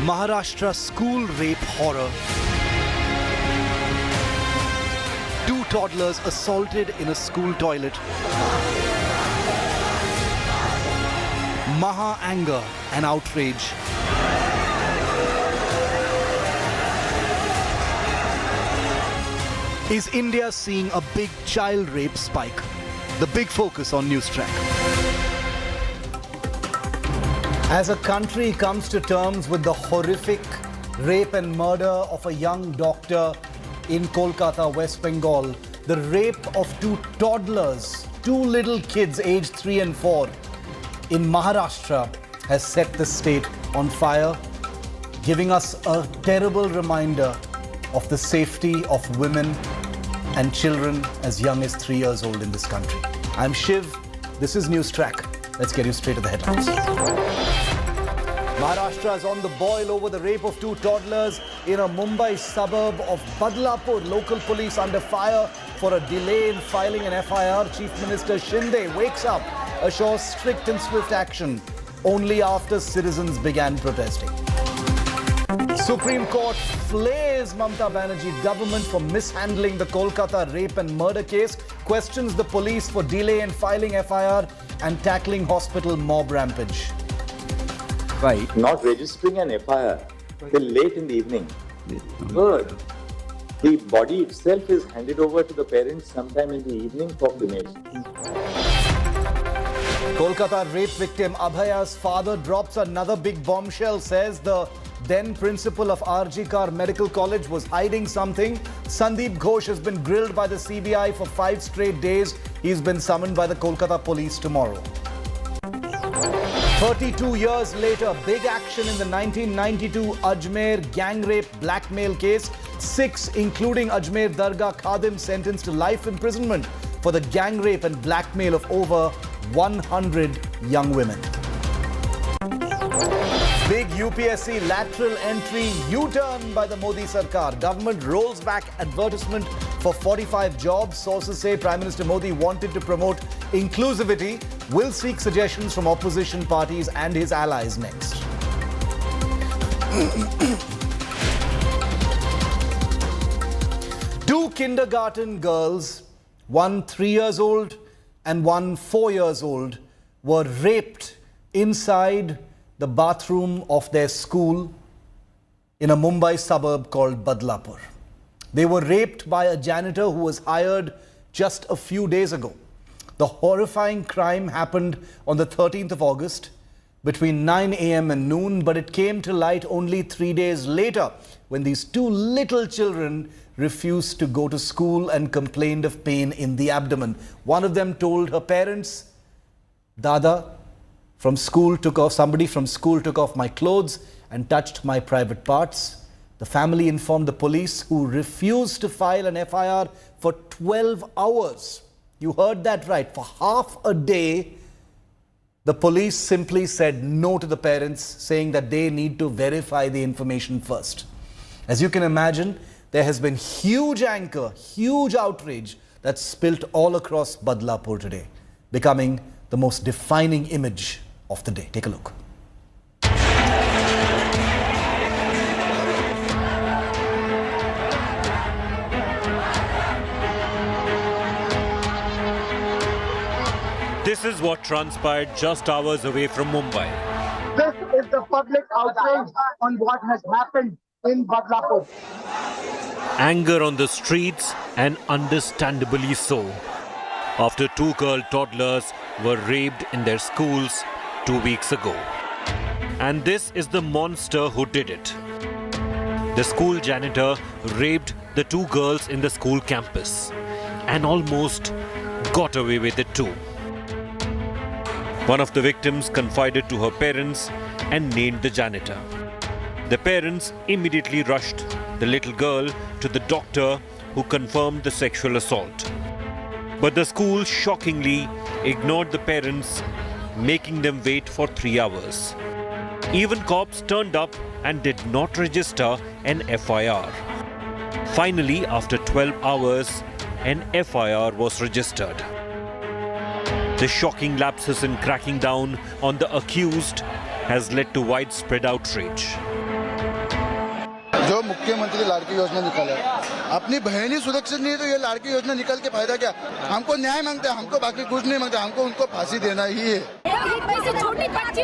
Maharashtra school rape horror. 2 toddlers assaulted in a school toilet. Maha anger and outrage. Is India seeing a big child rape spike? The big focus on News Track. As a country comes to terms with the horrific rape and murder of a young doctor in Kolkata, West Bengal, the rape of 2 toddlers, 2 little kids aged 3 and 4 in Maharashtra has set the state on fire, giving us a terrible reminder of the safety of women and children as young as 3 years old in this country. I'm Shiv. This is News Track. Let's get you straight to the headlines. Maharashtra is on the boil over the rape of 2 toddlers in a Mumbai suburb of Badlapur. Local police under fire for a delay in filing an FIR. Chief Minister Shinde wakes up, assures strict and swift action only after citizens began protesting. Supreme Court flays Mamata Banerjee government for mishandling the Kolkata rape and murder case, questions the police for delay in filing FIR and tackling hospital mob rampage. Right. Not registering an FIR till late in the evening. Third, the body itself is handed over to the parents sometime in the evening for cremation. Kolkata rape victim Abhaya's father drops another big bombshell, says the then principal of RG Kar Medical College was hiding something. Sandeep Ghosh has been grilled by the CBI for 5 straight days. He's been summoned by the Kolkata police tomorrow. 32 years later, big action in the 1992 Ajmer gang rape blackmail case. 6, including Ajmer Dargah Khadim, sentenced to life imprisonment for the gang rape and blackmail of over 100 young women. Big UPSC lateral entry U-turn by the Modi Sarkar. Government rolls back advertisement for 45 jobs. Sources say Prime Minister Modi wanted to promote inclusivity. Will seek suggestions from opposition parties and his allies next. Two kindergarten girls, one 3 years old and one 4 years old, were raped inside the bathroom of their school in a Mumbai suburb called Badlapur. They were raped by a janitor who was hired just a few days ago. The horrifying crime happened on the 13th of August between 9 a.m. and noon, but it came to light only 3 days later when these 2 little children refused to go to school and complained of pain in the abdomen. One of them told her parents, "Dada, somebody from school took off my clothes and touched my private parts." The family informed the police, who refused to file an FIR for 12 hours. You heard that right. For half a day, the police simply said no to the parents, saying that they need to verify the information first. As you can imagine, there has been huge anger, huge outrage that's spilt all across Badlapur today, becoming the most defining image of the day. Take a look. This is what transpired just hours away from Mumbai. This is the public outrage on what has happened in Badlapur. Anger on the streets, and understandably so, after 2 girl toddlers were raped in their schools 2 weeks ago. And this is the monster who did it. The school janitor raped the 2 girls in the school campus and almost got away with it too. One of the victims confided to her parents and named the janitor. The parents immediately rushed the little girl to the doctor, who confirmed the sexual assault. But the school shockingly ignored the parents, making them wait for 3 hours. Even cops turned up and did not register an FIR. Finally, after 12 hours, an FIR was registered. The shocking lapses in cracking down on the accused has led to widespread outrage. मुख्यमंत्री लाड़की योजना निकाला है। अपनी बहन ही सुरक्षित नहीं है तो ये लाड़की योजना निकाल के फायदा क्या? हमको न्याय मांगते हैं, हमको बाकी कुछ नहीं मांगते, हमको उनको फांसी देना ही है। छोटी बच्ची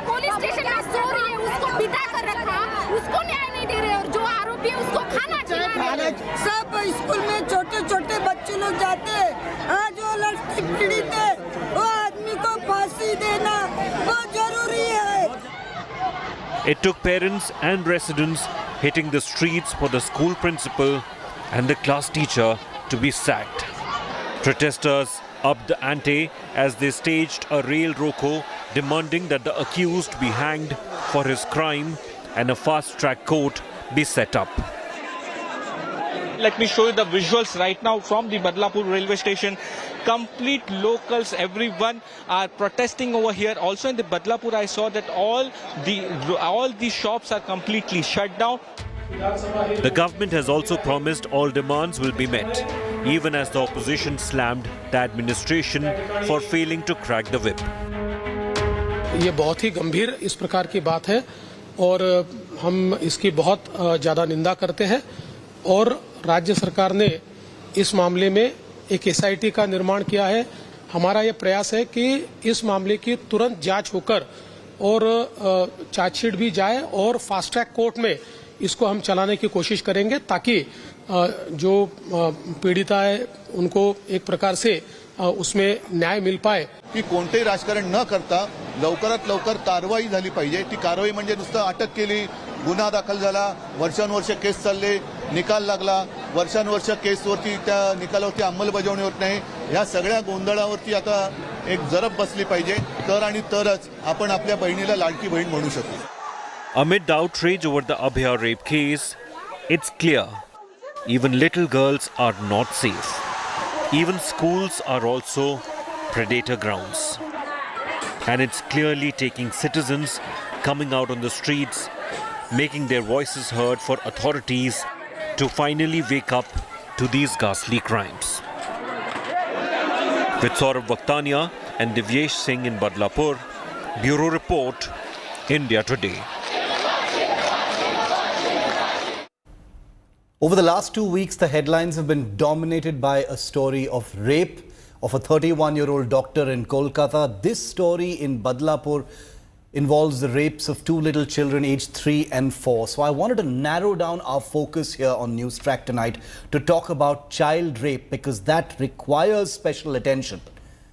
पुलिस स्टेशन में सो रही है, उसको बिठा कर रखा, उसको न्याय नहीं दे रहे और जो आरोपी है उसको खाना चाहिए। सब स्कूल में छोटे छोटे बच्चे लोग जाते हैं, आज वो लड़की पीड़ित है, वो आदमी को फांसी देना बहुत जरूरी है। It took parents and residents hitting the streets for the school principal and the class teacher to be sacked. Protesters upped the ante as they staged a rail roko demanding that the accused be hanged for his crime and a fast-track court be set up. Let me show you the visuals right now from the Badlapur railway station. Complete locals, everyone are protesting over here. Also in the Badlapur, I saw that all the shops are completely shut down. The government has also promised all demands will be met, even as the opposition slammed the administration for failing to crack the whip. ये बहुत ही गंभीर इस प्रकार की बात है और हम इसकी बहुत ज़्यादा निंदा करते हैं और राज्य सरकार ने इस मामले में एक एसआईटी का निर्माण किया है। हमारा यह प्रयास है कि इस मामले की तुरंत जांच होकर और चार्जशीट भी जाए और फास्ट ट्रैक कोर्ट में इसको हम चलाने की कोशिश करेंगे ताकि जो पीड़िता है उनको एक प्रकार से उसमें न्याय मिल पाए। की कोणतेही राजकारण न करता लवकरात लवकर कारवाई झाली पाहिजे। ती कारवाई म्हणजे नुसतं अटक केली, गुन्हा दाखल झाला, वर्षानुवर्ष केस चालले, निकाल लागला, वर्षानुवर्ष केसवरती त्या निकालावरती अंमलबजावणी होत नाही, ह्या सगळ्या गोंधळावरती आता एक जरब बसली पाहिजे, तर आणि तरच आपण आपल्या बहिणीला लाडकी बहीण म्हणू शकू। Amid the outrage over the Abhya rape case, it's clear even little girls are not safe. Even schools are also predator grounds. And it's clearly taking citizens coming out on the streets, making their voices heard for authorities to finally wake up to these ghastly crimes. With Saurabh Vaktania and Divyesh Singh in Badlapur, Bureau Report, India Today. Over the last 2 weeks, the headlines have been dominated by a story of rape of a 31-year-old doctor in Kolkata. This story in Badlapur involves the rapes of two little children aged 3 and 4. So I wanted to narrow down our focus here on News Track tonight to talk about child rape because that requires special attention.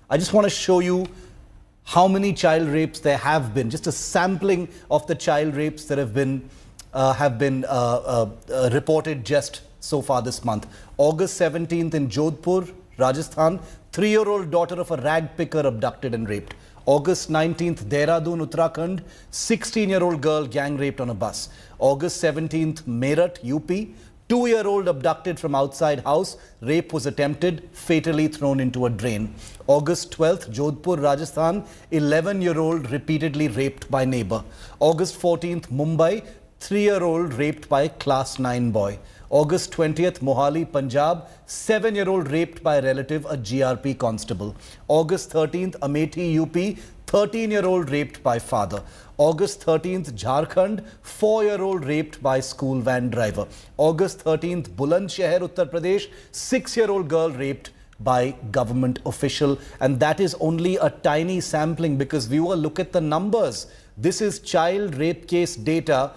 I just want to show you how many child rapes there have been. Just a sampling of the child rapes that have been reported just so far this month. August 17th in Jodhpur, Rajasthan, 3-year-old daughter of a rag picker abducted and raped. August 19th, Dehradun, Uttarakhand, 16-year-old girl gang raped on a bus. August 17th, Meerut, UP, 2-year-old abducted from outside house. Rape was attempted, fatally thrown into a drain. August 12th, Jodhpur, Rajasthan, 11-year-old repeatedly raped by neighbor. August 14th, Mumbai, 3-year-old raped by class 9 boy. August 20th, Mohali, Punjab, 7-year-old raped by a relative, a GRP constable. August 13th, Amethi, UP, 13-year-old raped by father. August 13th, Jharkhand, 4-year-old raped by school van driver. August 13th, Bulandshahr, Uttar Pradesh, 6-year-old girl raped by government official. And that is only a tiny sampling because viewer, look at the numbers. This is child rape case data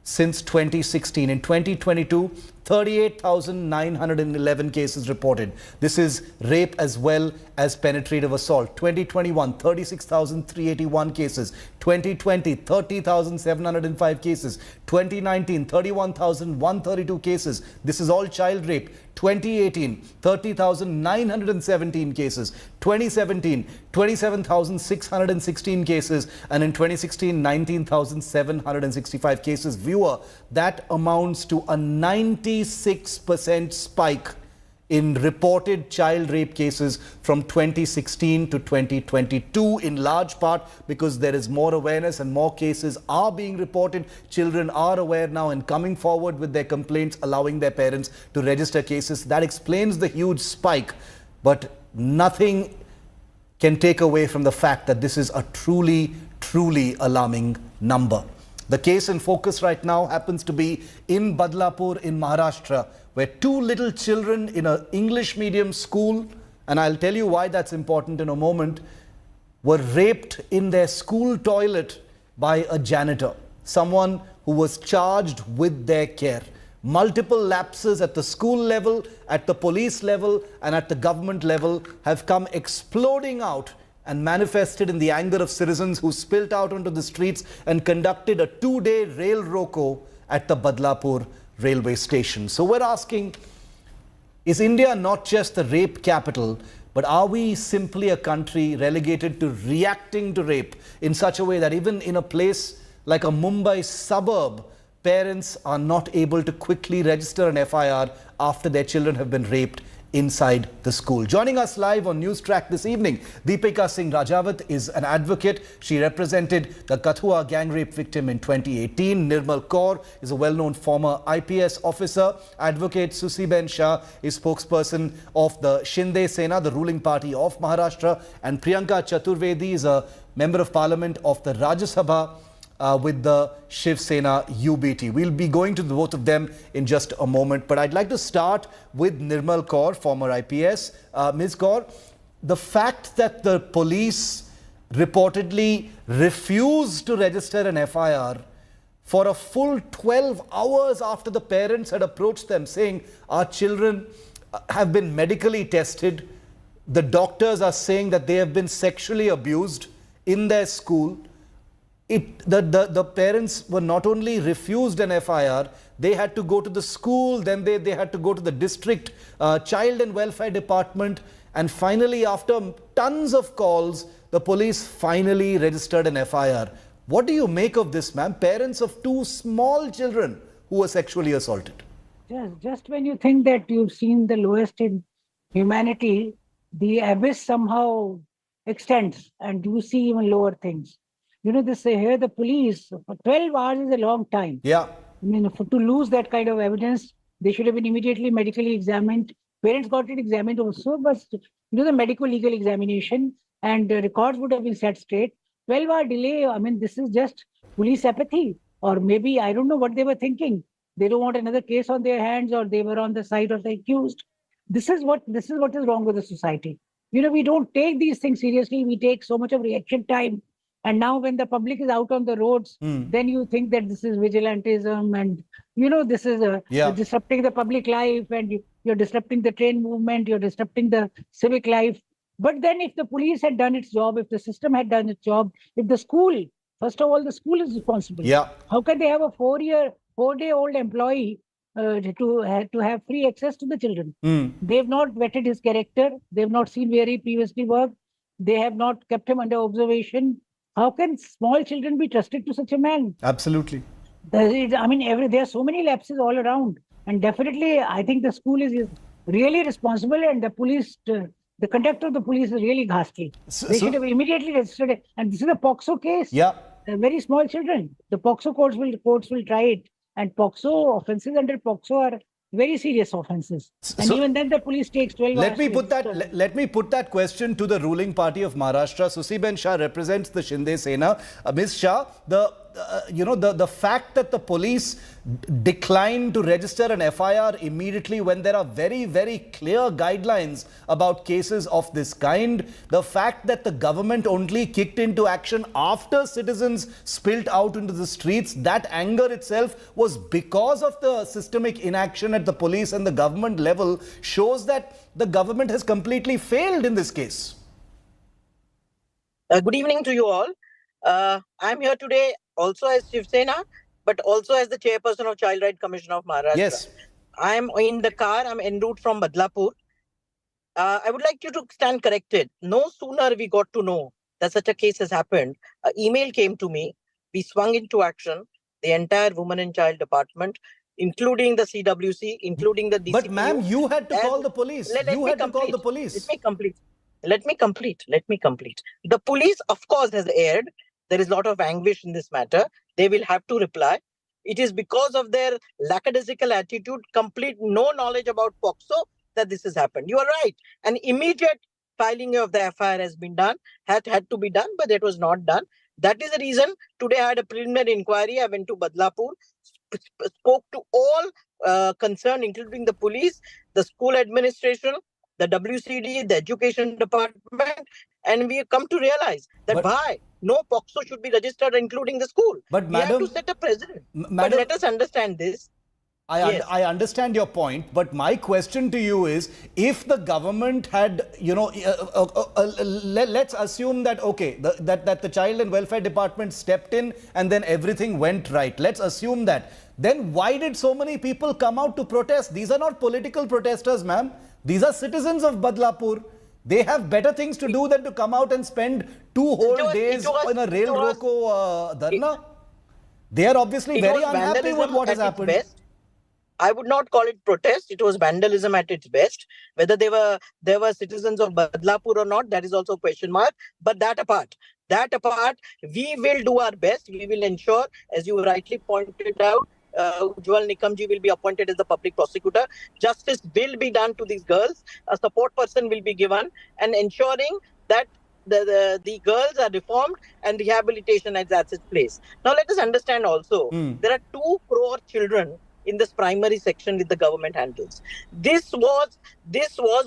since 2016. In 2022, 38,911 cases reported. This is rape as well as penetrative assault. 2021, 36,381 cases. 2020, 30,705 cases. 2019, 31,132 cases. This is all child rape. 2018, 30,917 cases. 2017, 27,616 cases. And in 2016, 19,765 cases. Viewer, that amounts to a 96% spike in reported child rape cases from 2016 to 2022, in large part because there is more awareness and more cases are being reported. Children are aware now and coming forward with their complaints, allowing their parents to register cases. That explains the huge spike, but nothing can take away from the fact that this is a truly, truly alarming number. The case in focus right now happens to be in Badlapur in Maharashtra, where two little children in an English medium school, and I'll tell you why that's important in a moment, were raped in their school toilet by a janitor, someone who was charged with their care. Multiple lapses at the school level, at the police level, and at the government level have come exploding out and manifested in the anger of citizens who spilt out onto the streets and conducted a 2-day rail roko at the Badlapur railway station. So we're asking, is India not just the rape capital, but are we simply a country relegated to reacting to rape in such a way that even in a place like a Mumbai suburb, parents are not able to quickly register an FIR after their children have been raped inside the school? Joining us live on News Track this evening, Deepika Singh Rajawat is an advocate. She represented the Kathua gang rape victim in 2018. Nirmal Kaur is a well-known former IPS officer. Advocate Susiben Shah is spokesperson of the Shinde Sena, the ruling party of Maharashtra. And Priyanka Chaturvedi is a member of parliament of the Rajya Sabha with the Shiv Sena UBT. We'll be going to both of them in just a moment, but I'd like to start with Nirmal Kaur, former IPS. Ms. Kaur, the fact that the police reportedly refused to register an FIR for a full 12 hours after the parents had approached them saying, our children have been medically tested, the doctors are saying that they have been sexually abused in their school. The parents were not only refused an FIR, they had to go to the school, then they had to go to the district child and welfare department, and finally, after tons of calls, the police finally registered an FIR. What do you make of this, ma'am? Parents of two small children who were sexually assaulted. Just when you think that you've seen the lowest in humanity, the abyss somehow extends and you see even lower things. You know, here the police, for 12 hours is a long time. Yeah. I mean, to lose that kind of evidence, they should have been immediately medically examined. Parents got it examined also, but the medical legal examination and records would have been set straight. 12-hour delay, I mean, this is just police apathy. Or maybe, I don't know what they were thinking. They don't want another case on their hands, or they were on the side of the accused. This is what is wrong with the society. We don't take these things seriously. We take so much of reaction time. And now when the public is out on the roads, then you think that this is vigilantism and, this is disrupting the public life, and you're disrupting the train movement, you're disrupting the civic life. But then if the police had done its job, if the system had done its job, if the school, first of all, the school is responsible. Yeah. How can they have a 4-day-old employee to have free access to the children? They've not vetted his character. They've not seen where he previously worked. They have not kept him under observation. How can small children be trusted to such a man? Absolutely. There are so many lapses all around. And definitely, I think the school is really responsible, and the police, the conduct of the police is really ghastly. They should have immediately registered it. And this is a POXO case. Yeah. Very small children. The POXO courts will try it. And POXO offences under POXO are very serious offences. And even then the police takes 12 hours. Let me put that question to the ruling party of Maharashtra. Susiben Shah represents the Shinde Sena. Ms. Shah, the fact that the police declined to register an FIR immediately when there are very, very clear guidelines about cases of this kind, the fact that the government only kicked into action after citizens spilt out into the streets, that anger itself was because of the systemic inaction at the police and the government level, shows that the government has completely failed in this case. Good evening to you all. I'm here today also as Shiv Sena, but also as the chairperson of Child Right Commission of Maharashtra. Yes. I'm in the car. I'm en route from Badlapur. I would like you to stand corrected. No sooner we got to know that such a case has happened, an email came to me. We swung into action. The entire Women and Child Department, including the CWC, including the DCPU. But ma'am, you had to call the police. Let me complete. The police, of course, has erred. There is a lot of anguish in this matter. They will have to reply. It is because of their lackadaisical attitude, complete no knowledge about POXO, that this has happened. You are right. An immediate filing of the FIR has been done, had to be done, but that was not done. That is the reason today I had a preliminary inquiry. I went to Badlapur, spoke to all concerned, including the police, the school administration, the WCD, the education department, and we have come to realize that why no POXO should be registered, including the school. But we madam, have to set a precedent. But madam, let us understand this. I understand your point, but my question to you is, if the government had, let's assume that, okay, that the Child and Welfare Department stepped in and then everything went right. Let's assume that. Then why did so many people come out to protest? These are not political protesters, ma'am. These are citizens of Badlapur. They have better things to do than to come out and spend 2 whole days in a rail roko dharna. They are obviously very unhappy with what has happened. I would not call it protest. It was vandalism at its best. Whether they were citizens of Badlapur or not, that is also a question mark. But that apart, we will do our best. We will ensure, as you rightly pointed out, Ujjwal Nikamji will be appointed as the public prosecutor. Justice will be done to these girls. A support person will be given, and ensuring that the girls are reformed and rehabilitation is at its place. Now let us understand also, there are 2 crore children in this primary section with the government handles. This was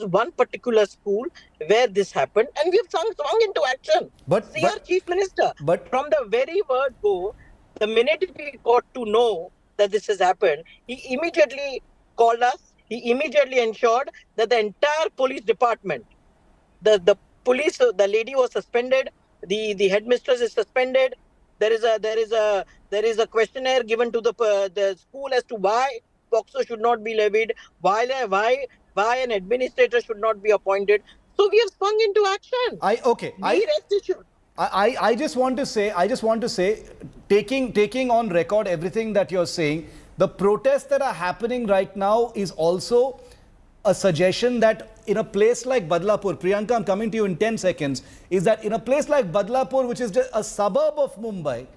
one particular school where this happened, and we have swung into action. See our Chief Minister, from the very word go, the minute we got to know that this has happened, he immediately called us. He immediately ensured that the entire police department, the police, the lady was suspended, the headmistress is suspended. There is a questionnaire given to the school as to why POXO should not be levied, why an administrator should not be appointed. So we have swung into action. I just want to say, taking on record everything that you're saying, the protests that are happening right now is also a suggestion that in a place like Badlapur, Priyanka, I'm coming to you in 10 seconds, is that in a place like Badlapur, which is just a suburb of Mumbai,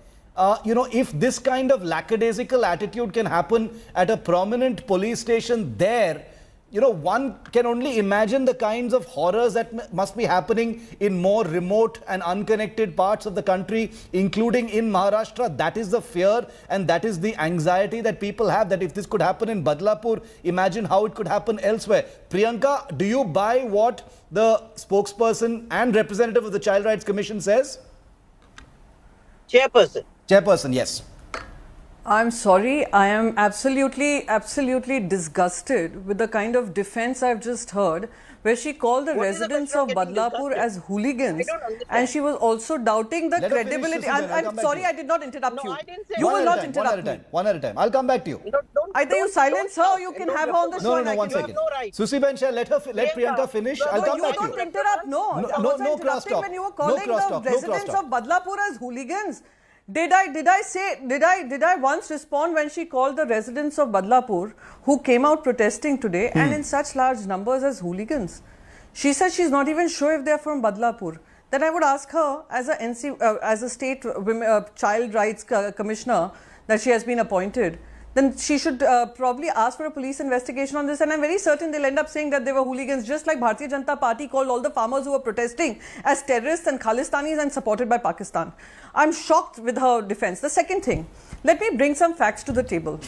if this kind of lackadaisical attitude can happen at a prominent police station there, one can only imagine the kinds of horrors that must be happening in more remote and unconnected parts of the country, including in Maharashtra. That is the fear and that is the anxiety that people have, that if this could happen in Badlapur, imagine how it could happen elsewhere. Priyanka, do you buy what the spokesperson and representative of the Child Rights Commission says? Chairperson, yes. I'm sorry, I am absolutely disgusted with the kind of defense I've just heard, where she called the residents of Badlapur as hooligans, and she was also doubting the credibility. I'm sorry, I did not interrupt you. You will not interrupt me. One at a time. I'll come back to you. Either you silence her or you can have her on the show. No, 1 second. Susi Ben, let Priyanka finish. I'll come back to you. You don't interrupt. No crosstalk. When you were calling the residents of Badlapur as hooligans, Did I once respond when she called the residents of Badlapur who came out protesting today and in such large numbers as hooligans? She said she's not even sure if they're from Badlapur. Then I would ask her, as a state child rights commissioner that she has been appointed, then she should probably ask for a police investigation on this, and I'm very certain they'll end up saying that they were hooligans, just like Bharatiya Janata Party called all the farmers who were protesting as terrorists and Khalistanis and supported by Pakistan. I'm shocked with her defense. The second thing, let me bring some facts to the table.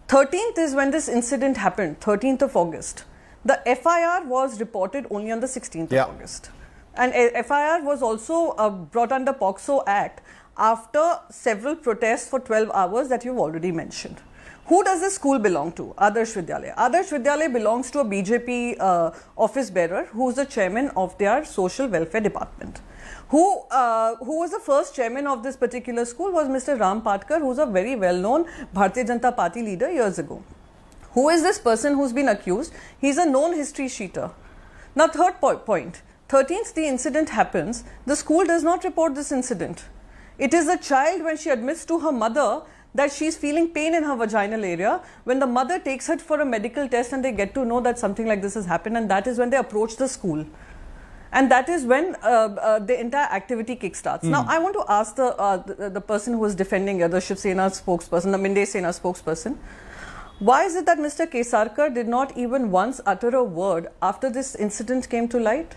13th is when this incident happened, 13th of August. The FIR was reported only on the 16th of August. And FIR was also brought under POXO Act after several protests for 12 hours that you've already mentioned. Who does this school belong to? Adarsh Vidyalaya. Adarsh Vidyalaya belongs to a BJP office bearer who is the chairman of their social welfare department. Who was the first chairman of this particular school was Mr. Ram Patkar, who's a very well-known Bharatiya Janata Party leader years ago. Who is this person who's been accused? He's a known history sheeter. Now, third point. 13th, the incident happens. The school does not report this incident. It is the child, when she admits to her mother that she's feeling pain in her vaginal area, when the mother takes her for a medical test and they get to know that something like this has happened, and that is when they approach the school. And that is when the entire activity kickstarts. Now, I want to ask the person who was defending the Shiv Sena spokesperson, the Minde Sena spokesperson, why is it that Mr. Kesarkar did not even once utter a word after this incident came to light?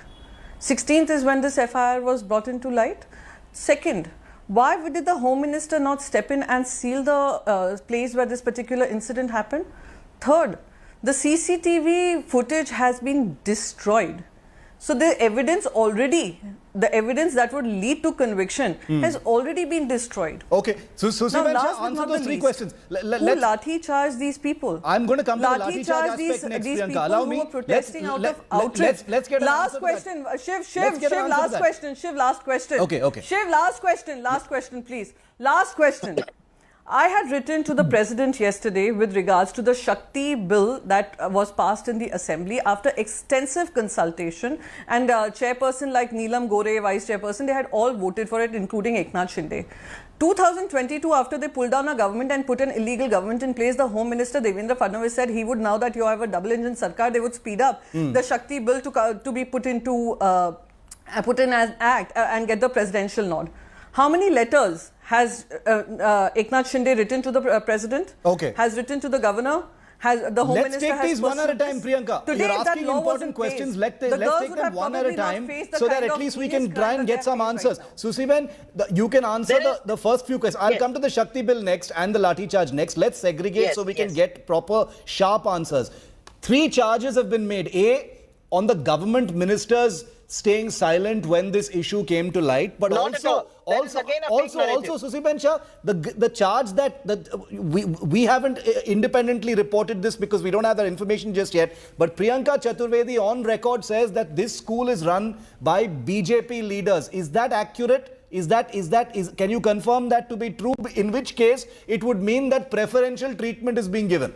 16th is when this FIR was brought into light. Second, Why did the Home Minister not step in and seal the place where this particular incident happened? Third, the CCTV footage has been destroyed. So the evidence that would lead to conviction has already been destroyed. Okay, so Susi Bensha, answer those three questions. Who lathi charged these people? I'm going to come to the lathi charge aspect next, these Priyanka. people Allow who me. were protesting out of outrage. Let's get last question. Shiv, last question. Shiv, last question. Okay. Shiv, last question, please. Last question. I had written to the President yesterday with regards to the Shakti bill that was passed in the Assembly after extensive consultation, and chairperson like Neelam Gore, vice chairperson, they had all voted for it, including Eknath Shinde. 2022, after they pulled down a government and put an illegal government in place, the Home Minister Devendra Fadnavis said he would, now that you have a double-engine Sarkar, they would speed up the Shakti bill to be put in as act and get the presidential nod. How many letters has Eknath Shinde written to the President? Okay. Has written to the Governor? Has the Home Let's Minister take these one at a time, Priyanka. Today, You're asking important questions. Let's take them one at a time so that at least we can try and get some answers. Right, Susiben, you can answer the first few questions. I'll come to the Shakti bill next and the Lathi charge next. Let's segregate so we can get proper, sharp answers. 3 charges have been made. A, on the government ministers staying silent when this issue came to light, but also Susi Bensha, the charge that we haven't independently reported this because we don't have that information just yet, but Priyanka Chaturvedi on record says that this school is run by BJP leaders. Is that accurate? Can you confirm that to be true? In which case it would mean that preferential treatment is being given.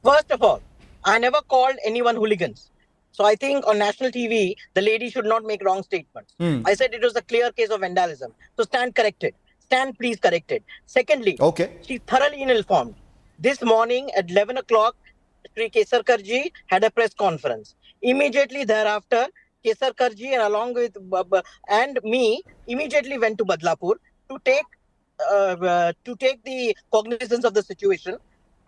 First of all, I never called anyone hooligans. So I think on national TV, the lady should not make wrong statements. I said it was a clear case of vandalism. So stand corrected. Stand please corrected. Secondly, she's thoroughly ill-informed. This morning at 11 o'clock, Sri Kesarkarji had a press conference. Immediately thereafter, Kesarkarji and along with and me immediately went to Badlapur to take the cognizance of the situation.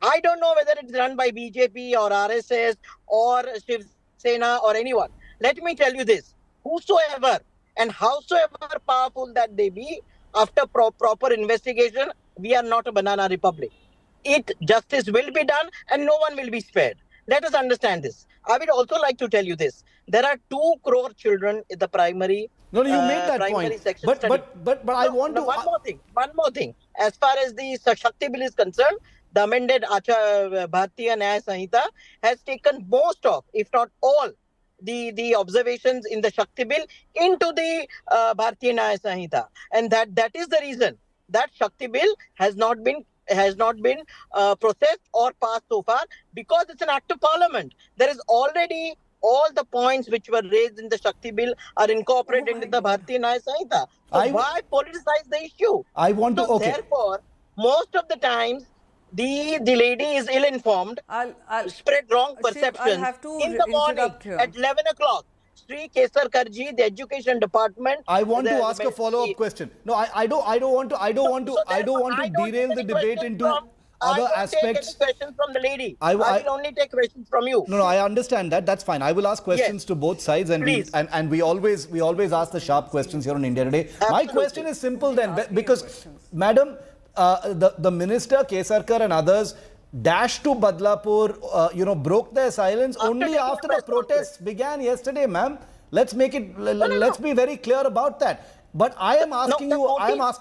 I don't know whether it's run by BJP or RSS or Shiv Sena or anyone. Let me tell you this. Whosoever and howsoever powerful that they be, after proper investigation, we are not a banana republic. Justice will be done and no one will be spared. Let us understand this. I would also like to tell you this. There are 2 crore children in the primary. No, you made that point. But I want to. One more thing. As far as the Shakti bill is concerned, the amended Bharatiya Nyaya Sanhita has taken most of, if not all, the observations in the Shakti bill into the Bharatiya Nyaya Sanhita, and that is the reason that Shakti bill has not been processed or passed so far, because it's an act of parliament. There is already all the points which were raised in the Shakti bill are incorporated into the Bharatiya Nyaya Sanhita. So why politicize the issue? Therefore, most of the times, the lady is ill-informed, spread wrong perceptions. In the morning at 11 o'clock, Sri Kesarkarji, the Education Department. I want to ask a follow-up question. No, I don't want to derail the debate into other aspects. I don't take any questions from the lady. I will only take questions from you. No, I understand that. That's fine. I will ask questions to both sides, and we always ask the sharp questions here on India Today. My question is simple then, because, Madam, the minister Kesarkar and others dashed to Badlapur, broke their silence only after the protests began yesterday, ma'am. Let's be very clear about that. But I am asking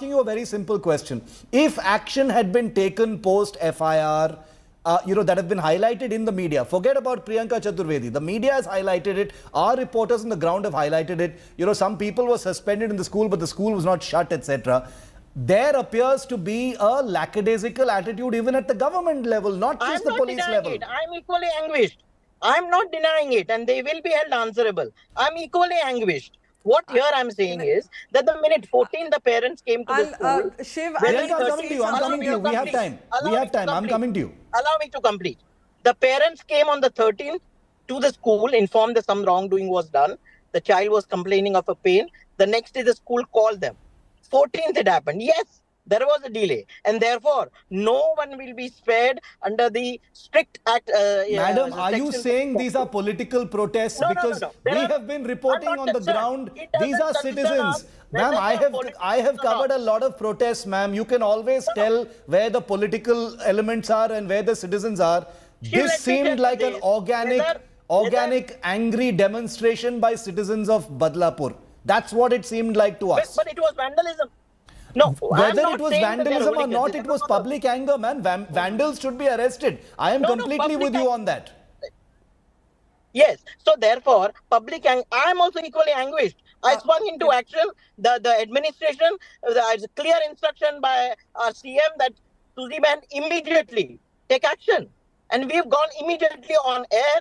you a very simple question. If action had been taken post FIR, that have been highlighted in the media. Forget about Priyanka Chaturvedi. The media has highlighted it. Our reporters on the ground have highlighted it. Some people were suspended in the school, but the school was not shut, etc. There appears to be a lackadaisical attitude even at the government level, not just the police level. I'm equally anguished. I'm not denying it, and they will be held answerable. I'm equally anguished. What here I'm saying is that the minute 14 the parents came to the school. Shiv, I'm coming to you. We have time. I'm coming to you. Allow me to complete. The parents came on the 13th to the school, informed that some wrongdoing was done. The child was complaining of a pain. The next day the school called them. 14th it happened. Yes, There was a delay, and therefore no one will be spared under the strict act. Madam, are you section- saying these are political protests? No, no, Because no, no. There we are- have been reporting I'm not on the concerned. ground. It doesn't These are concern citizens. us Ma'am, whether I they are have political or covered not. a lot of protests, ma'am. You can always tell where the political elements are and where the citizens are. Shiv, This let me seemed tell you like an this. organic, angry demonstration by citizens of Badlapur. That's what it seemed like to us. But it was vandalism. No, I'm Whether not it was saying that they are vandalism or hooligans. not, They it are was not- public anger, man. Vandals should be arrested. I am No, no, completely public with you on that. Yes. So therefore, I am also equally anguished. I swung into action. The administration, there's a clear instruction by our CM that Suziban immediately take action. And we've gone immediately on air,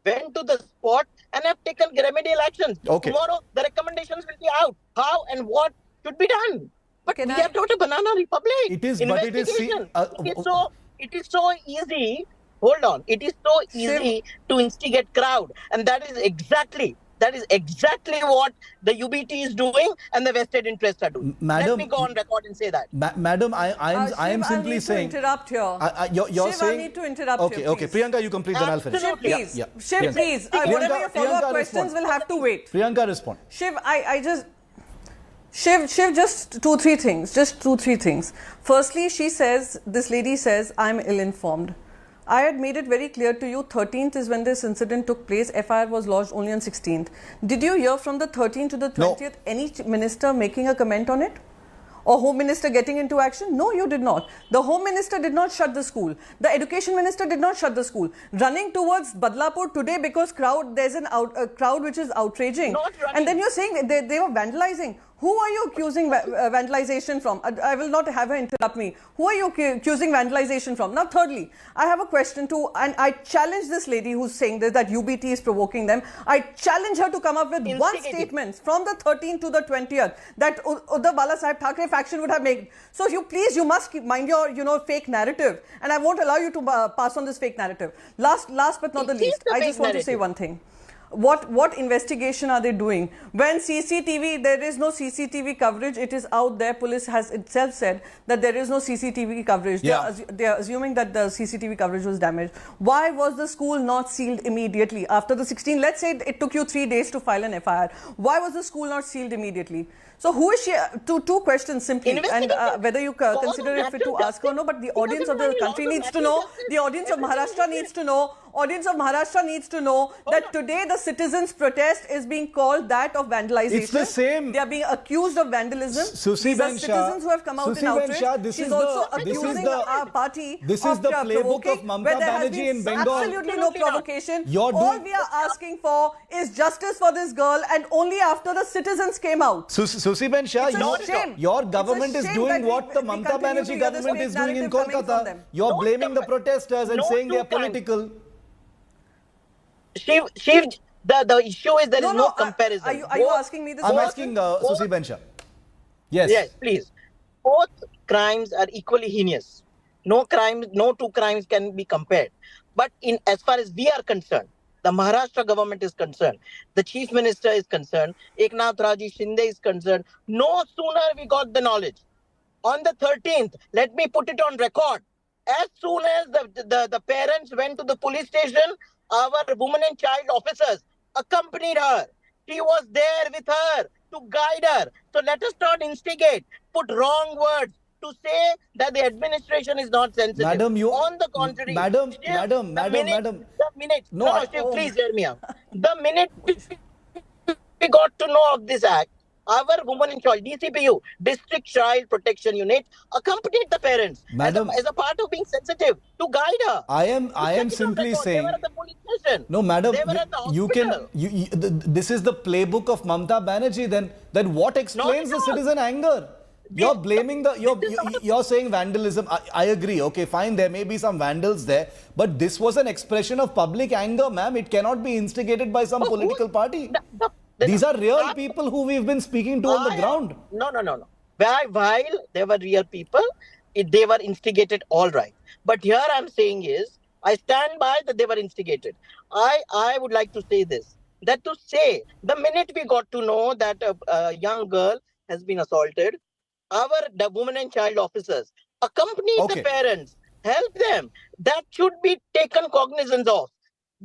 went to the spot, and have taken remedial actions. Okay. Tomorrow, the recommendations will be out. How and what should be done? But we are not a banana republic. It is, but it is. Investigation. It is so easy. Hold on. It is so easy to instigate crowd, and that is exactly what the UBT is doing and the vested interests are doing. Madam, let me go on record and say that. Madam, I am simply saying. To interrupt here. You're Shiv, saying. I need to interrupt okay, here. okay. Please. Priyanka, you complete, then I'll finish. Shiv, please. Yeah, Shiv, Priyanka. please. Priyanka, Whatever your follow-up Priyanka, questions respond. will have to wait. Priyanka, respond. Shiv, Shiv, just two, three things. Firstly, this lady says, I'm ill-informed. I had made it very clear to you, 13th is when this incident took place. FIR was lodged only on 16th. Did you hear from the 13th to the 20th any minister making a comment on it? Or Home Minister getting into action? No, you did not. The Home Minister did not shut the school. The Education Minister did not shut the school. Running towards Badlapur today because there's a crowd which is outraging. And then you're saying they were vandalizing. Who are you accusing vandalization from? I will not have her interrupt me. Who are you accusing vandalization from? Now, thirdly, I have a question too, and I challenge this lady who's saying this, that UBT is provoking them. I challenge her to come up with one statement from the 13th to the 20th that Uddhav Balasaheb Thackeray faction would have made. So, you must mind your fake narrative, and I won't allow you to pass on this fake narrative. Last but not the least, I just want to say one thing. What investigation are they doing? When there is no CCTV coverage, it is out there. Police has itself said that there is no CCTV coverage. Yeah. They are assuming that the CCTV coverage was damaged. Why was the school not sealed immediately after the 16? Let's say it took you 3 days to file an FIR. Why was the school not sealed immediately? So who is she? Two questions simply, and whether you consider it fit to ask her or no, but the audience of the country needs to know, the audience of Maharashtra needs to know, that today the citizens' protest is being called that of vandalization. It's the same. They are being accused of vandalism. These are citizens who have come out in outrage. She's also accusing our party This is the playbook of Mamata Banerjee in Bengal. Absolutely no provocation. All we are asking for is justice for this girl, and only after the citizens came out. Susiben Shah, shame. your government It's is a shame doing that what the we Mamata continue to Banerjee hear this government fake is doing in narrative coming from Kolkata. them. You're blaming the protesters and saying they are political. Shiv, the issue is there is no comparison. Are you asking me this? I'm asking Susiben Shah. Yes. Yes, please. Both crimes are equally heinous. No two crimes can be compared. But as far as we are concerned, the Maharashtra government is concerned, the Chief Minister is concerned, Eknath Raji Shinde is concerned, no sooner we got the knowledge. On the 13th, let me put it on record, as soon as the parents went to the police station, our women and child officers accompanied her. She was there with her to guide her. So let us not instigate, put wrong words to say that the administration is not sensitive. Madam, on the contrary. Madam. No, Shiv, please hear me out. The minute we got to know of this act, our women and child, DCPU, District Child Protection Unit, accompanied the parents as a part of being sensitive to guide her. I am simply saying. They were at the police station. No, madam, they were at the hospital. This is the playbook of Mamata Banerjee. Then what explains the citizen anger? You're blaming you're saying vandalism. I agree. Okay, fine. There may be some vandals there, but this was an expression of public anger, ma'am. It cannot be instigated by some political party. These are real people who we've been speaking to on the ground. No. While they were real people, they were instigated, all right. But here I'm saying is, I stand by that they were instigated. I would like to say this, that to say, the minute we got to know that a young girl has been assaulted, the women and child officers accompany the parents, help them. That should be taken cognizance of.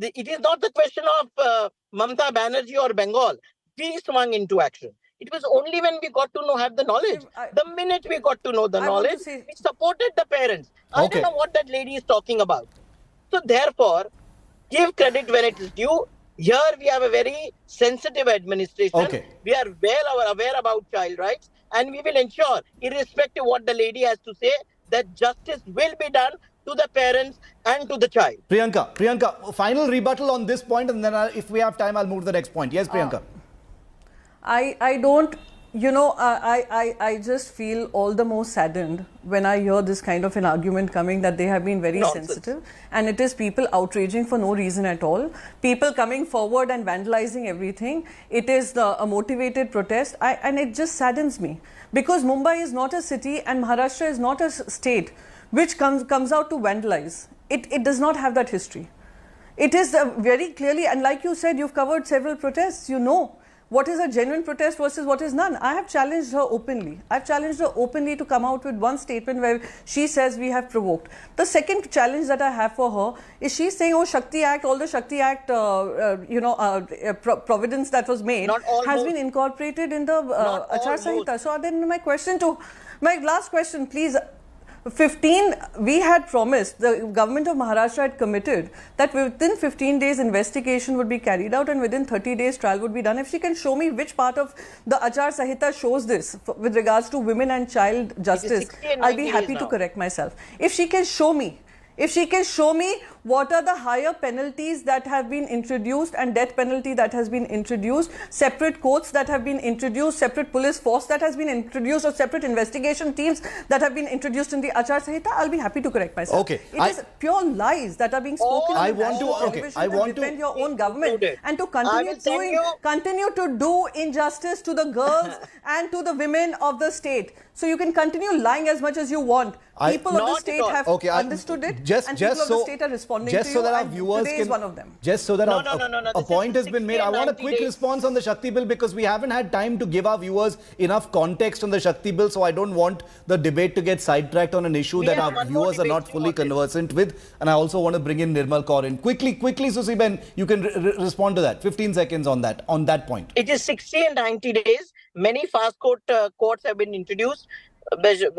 It is not the question of Mamata Banerjee or Bengal. We swung into action. It was only when we got to have the knowledge. The minute we got to know the knowledge, we supported the parents. I don't know what that lady is talking about. So therefore, give credit when it is due. Here we have a very sensitive administration. We are well aware about child rights, and we will ensure, irrespective of what the lady has to say, that justice will be done to the parents and to the child. Priyanka, final rebuttal on this point, and then if we have time, I'll move to the next point. Yes, Priyanka. I don't, I just feel all the more saddened when I hear this kind of an argument coming that they have been very sensitive, and it is people outraging for no reason at all, people coming forward and vandalizing everything. It is a motivated protest, and it just saddens me, because Mumbai is not a city and Maharashtra is not a state which comes out to vandalize. It does not have that history. It is very clearly, and like you said, you've covered several protests, you know what is a genuine protest versus what is none. I have challenged her openly. I've challenged her openly to come out with one statement where she says we have provoked. The second challenge that I have for her is she's saying, oh, Shakti Act, all the Shakti Act, providence that was made has been incorporated in the Achar Sanhita. So then my last question, please. 15, we had promised, the government of Maharashtra had committed that within 15 days investigation would be carried out and within 30 days trial would be done. If she can show me which part of the Achar Sanhita shows this with regards to women and child justice, I'll be happy to correct myself. If she can show me what are the higher penalties that have been introduced and death penalty that has been introduced, separate courts that have been introduced, separate police force that has been introduced, or separate investigation teams that have been introduced in the Achar Sanhita, I'll be happy to correct myself. It is pure lies that are being spoken to defend your own government and to continue to do injustice to the girls and to the women of the state. So you can continue lying as much as you want. People of the state have understood it, and people of the state are responding to you, and today is one of them. Just so that a point has been made, I want a quick response on the Shakti Bill, because we haven't had time to give our viewers enough context on the Shakti Bill, so I don't want the debate to get sidetracked on an issue that our viewers are not fully conversant with, and I also want to bring in Nirmal Kaur in. Quickly, Susiben, you can respond to that. 15 seconds on that point. It is 60 and 90 days. Many fast courts have been introduced.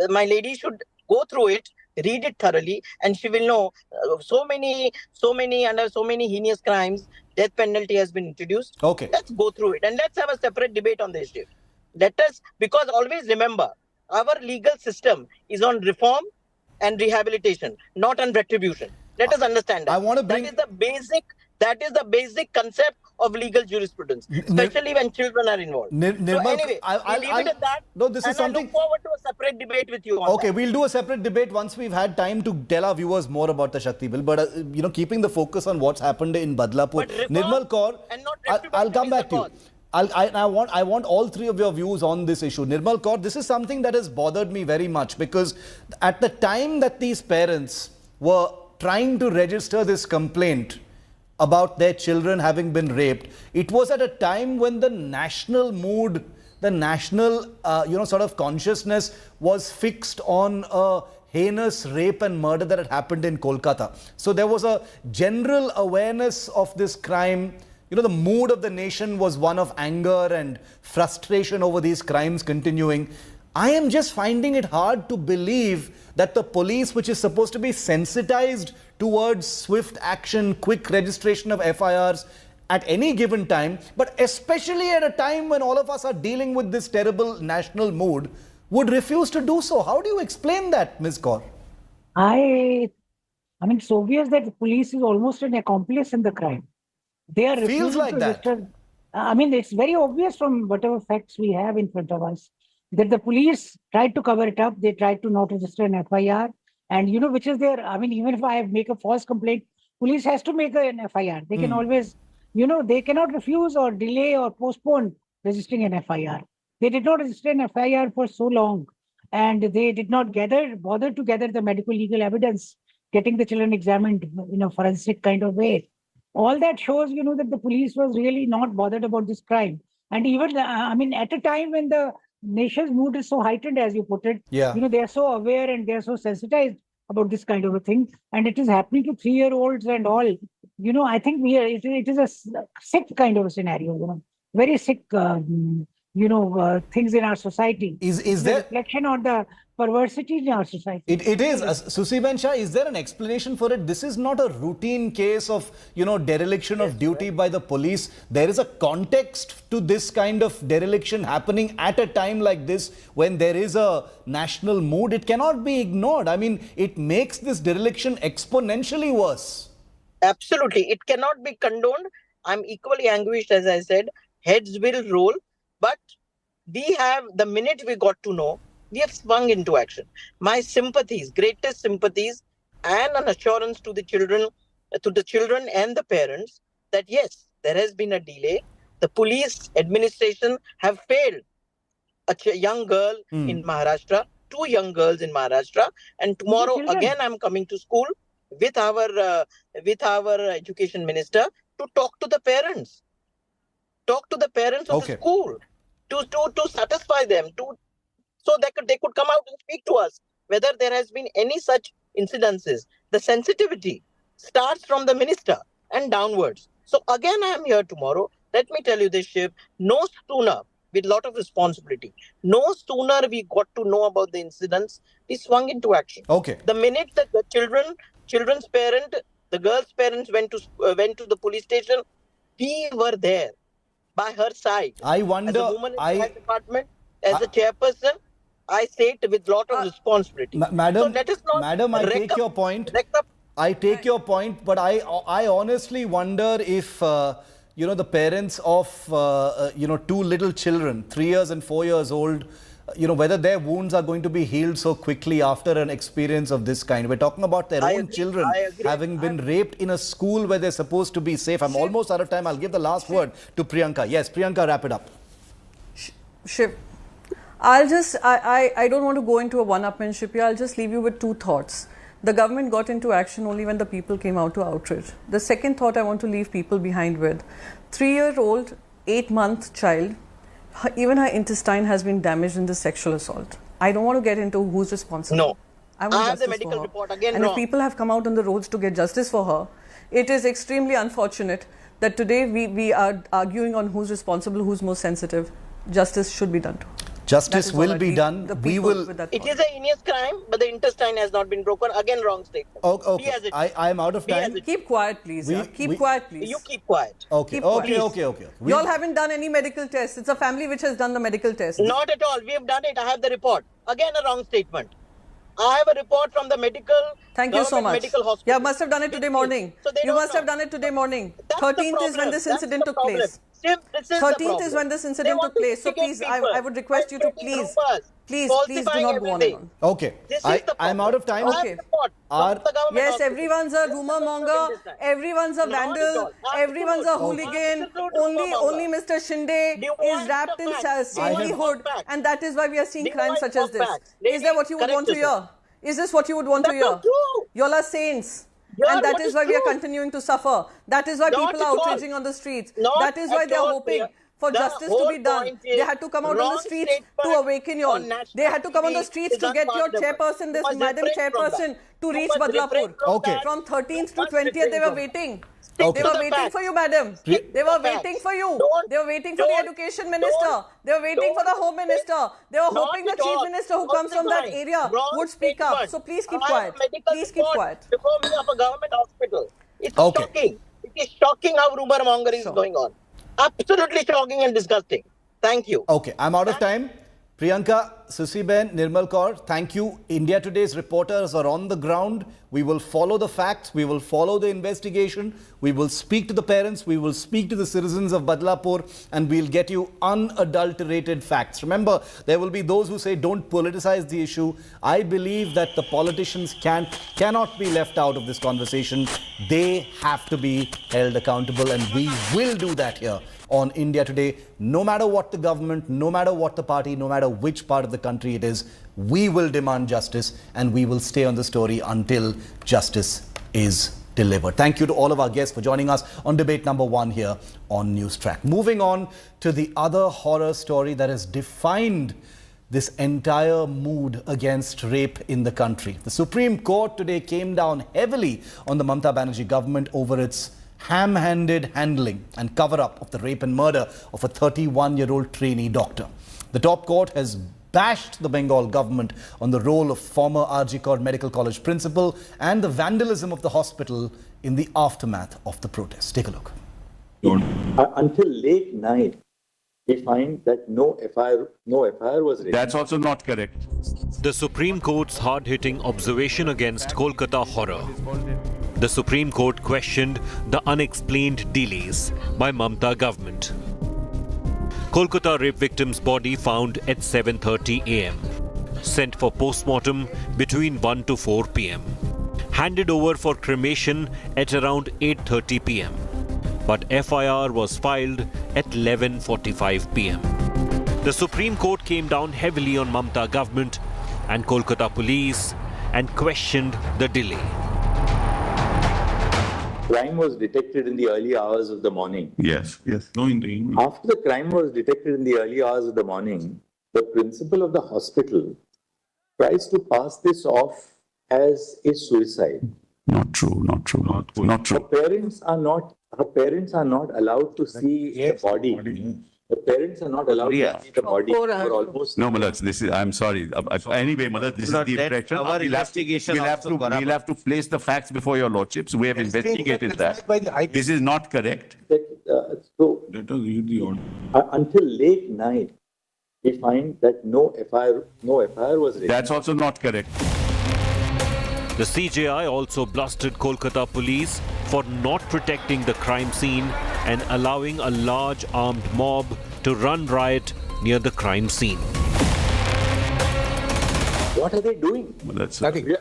My lady should go through it, read it thoroughly, and she will know so many under so many heinous crimes, death penalty has been introduced. Let's go through it and let's have a separate debate on this issue. Because always remember, our legal system is on reform and rehabilitation, not on retribution. Let us understand that. That is the basic concept of legal jurisprudence, especially when children are involved. So anyway, I'll leave it at that. No, this is something. I look forward to a separate debate with you on that. We'll do a separate debate once we've had time to tell our viewers more about the Shakti Bill. But keeping the focus on what's happened in Badlapur, Nirmal Kaur, I'll come back to you. I want all three of your views on this issue. Nirmal Kaur, this is something that has bothered me very much, because at the time that these parents were trying to register this complaint about their children having been raped, it was at a time when the national mood, the national sort of consciousness was fixed on a heinous rape and murder that had happened in Kolkata. So there was a general awareness of this crime. The mood of the nation was one of anger and frustration over these crimes continuing. I am just finding it hard to believe that the police, which is supposed to be sensitized towards swift action, quick registration of FIRs at any given time, but especially at a time when all of us are dealing with this terrible national mood, would refuse to do so. How do you explain that, Ms. Kaur? I mean, it's obvious that the police is almost an accomplice in the crime. They are feels like that. I mean, it's very obvious from whatever facts we have in front of us that the police tried to cover it up. They tried to not register an FIR, and which is there. I mean, even if I make a false complaint, police has to make an FIR. They can always, they cannot refuse or delay or postpone registering an FIR. They did not register an FIR for so long, and they did not bother to gather the medical legal evidence, getting the children examined in a forensic kind of way. All that shows, that the police was really not bothered about this crime. And even, at a time when the nation's mood is so heightened, as you put it. Yeah. They are so aware and they are so sensitized about this kind of a thing, and it is happening to 3-year-olds and all. I think it is a sick kind of a scenario. Very sick. Things in our society. Is there reflection on the perversity in our society? It is. Susiben Shah, is there an explanation for it? This is not a routine case of, dereliction of duty by the police. There is a context to this kind of dereliction happening at a time like this when there is a national mood. It cannot be ignored. I mean, it makes this dereliction exponentially worse. Absolutely. It cannot be condoned. I'm equally anguished, as I said. Heads will roll. But the minute we got to know, we have swung into action. My sympathies, greatest sympathies, and an assurance to the children and the parents that yes, there has been a delay. The police administration have failed a young girl in Maharashtra, 2 young girls in Maharashtra, and tomorrow again I'm coming to school with our education minister to talk to the parents. Talk to the parents of the school. To satisfy them, so that they could come out and speak to us whether there has been any such incidences. The sensitivity starts from the minister and downwards. So again, I am here tomorrow. Let me tell you this, Shiv, no sooner, with a lot of responsibility, no sooner we got to know about the incidents, we swung into action. Okay. The minute that the children's parent, the girl's parents went to the police station, we were there. By her side. I wonder. As a woman in the department, as a chairperson, I say it with a lot of responsibility. Madam, so let us not I take your point. I take your point, but I honestly wonder if the parents of 2 little children, 3 years and 4 years old, whether their wounds are going to be healed so quickly after an experience of this kind. We're talking about their own children having been raped in a school where they're supposed to be safe. I'm almost out of time. I'll give the last word to Priyanka. Yes, Priyanka, wrap it up. Shiv, I don't want to go into a one-upmanship here. I'll just leave you with 2 thoughts. The government got into action only when the people came out to outrage. The second thought I want to leave people behind with, 3-year-old, 8-month child, even her intestine has been damaged in this sexual assault. I don't want to get into who's responsible. No. I have the medical report again. And if people have come out on the roads to get justice for her, it is extremely unfortunate that today we are arguing on who's responsible, who's most sensitive. Justice should be done to her. Justice will be done. We will. It is a heinous crime, but the intestine has not been broken. Again, wrong statement. Okay. I am out of time. Keep quiet, please. Keep quiet, please. You keep quiet. Okay. You all haven't done any medical tests. It's a family which has done the medical test. Not at all. We have done it. I have the report. Again, a wrong statement. I have a report from the medical. Thank you so much. Medical hospital. Yeah, must have done it today morning. So you must have done it today morning. 13th is when this incident took place. 13th is when this incident took place. So please, I would request you to please do not go on and on. Okay. I'm out of time. Okay. Yes, everyone's a rumor monger. Everyone's a vandal. Everyone's a hooligan. Only Mr. Shinde is wrapped in saintlyhood, and that is why we are seeing crimes such as this. Is that what you would want to hear? Is this what you would want to hear? You all are saints. And that is why we are continuing to suffer. That is why people are outraging on the streets. That is why they are hoping for justice to be done. They had to come out on the streets to awaken you all. They had to come on the streets to get your chairperson, this madam chairperson, to reach Badlapur. Okay. From 13th to 20th, they were waiting. They were waiting for you, madam. They were waiting for you. They were waiting for the education minister. They were waiting for the home minister. They were hoping the chief minister who comes from that area would speak up. So please keep quiet. Please keep quiet. Before me of a government hospital. It's shocking. It is shocking how rumor mongering is going on. Absolutely shocking and disgusting. Thank you. Okay, I'm out of time. Priyanka, Susiben, Nirmal Kaur, thank you. India Today's reporters are on the ground. We will follow the facts. We will follow the investigation. We will speak to the parents. We will speak to the citizens of Badlapur, and we'll get you unadulterated facts. Remember, there will be those who say don't politicize the issue. I believe that the politicians cannot be left out of this conversation. They have to be held accountable, and we will do that here on India Today. No matter what the government, no matter what the party, no matter which part of the country it is, we will demand justice, and we will stay on the story until justice is delivered. Thank you to all of our guests for joining us on debate number 1 here on News Track. Moving on to the other horror story that has defined this entire mood against rape in the country. The Supreme Court today came down heavily on the Mamata Banerjee government over its ham-handed handling and cover-up of the rape and murder of a 31-year-old trainee doctor. The top court has bashed the Bengal government on the role of former RG Kar Medical College principal and the vandalism of the hospital in the aftermath of the protest. Take a look. Until late night, we find that no FIR was raised. That's also not correct. The Supreme Court's hard-hitting observation against Kolkata horror. The Supreme Court questioned the unexplained delays by Mamata government. Kolkata rape victim's body found at 7:30 a.m. Sent for post-mortem between 1 to 4 p.m. Handed over for cremation at around 8:30 p.m. But FIR was filed at 11:45 p.m. The Supreme Court came down heavily on Mamata government and Kolkata police and questioned the delay. Crime was detected in the early hours of the morning. Yes. No, indeed. After the crime was detected in the early hours of the morning, the principal of the hospital tries to pass this off as a suicide. Not true. Her parents are not allowed to see the body. The parents are not allowed to see the body for almost. No, Malad, I'm sorry. Anyway, Malad, this is the impression. Our investigation We'll have to place the facts before your lordships. We have investigated that. This is not correct. Let us read the order. Until late night, we find that no FIR was raised. That's also not correct. The CJI also blasted Kolkata police for not protecting the crime scene and allowing a large armed mob to run riot near the crime scene. What are they doing? Nothing.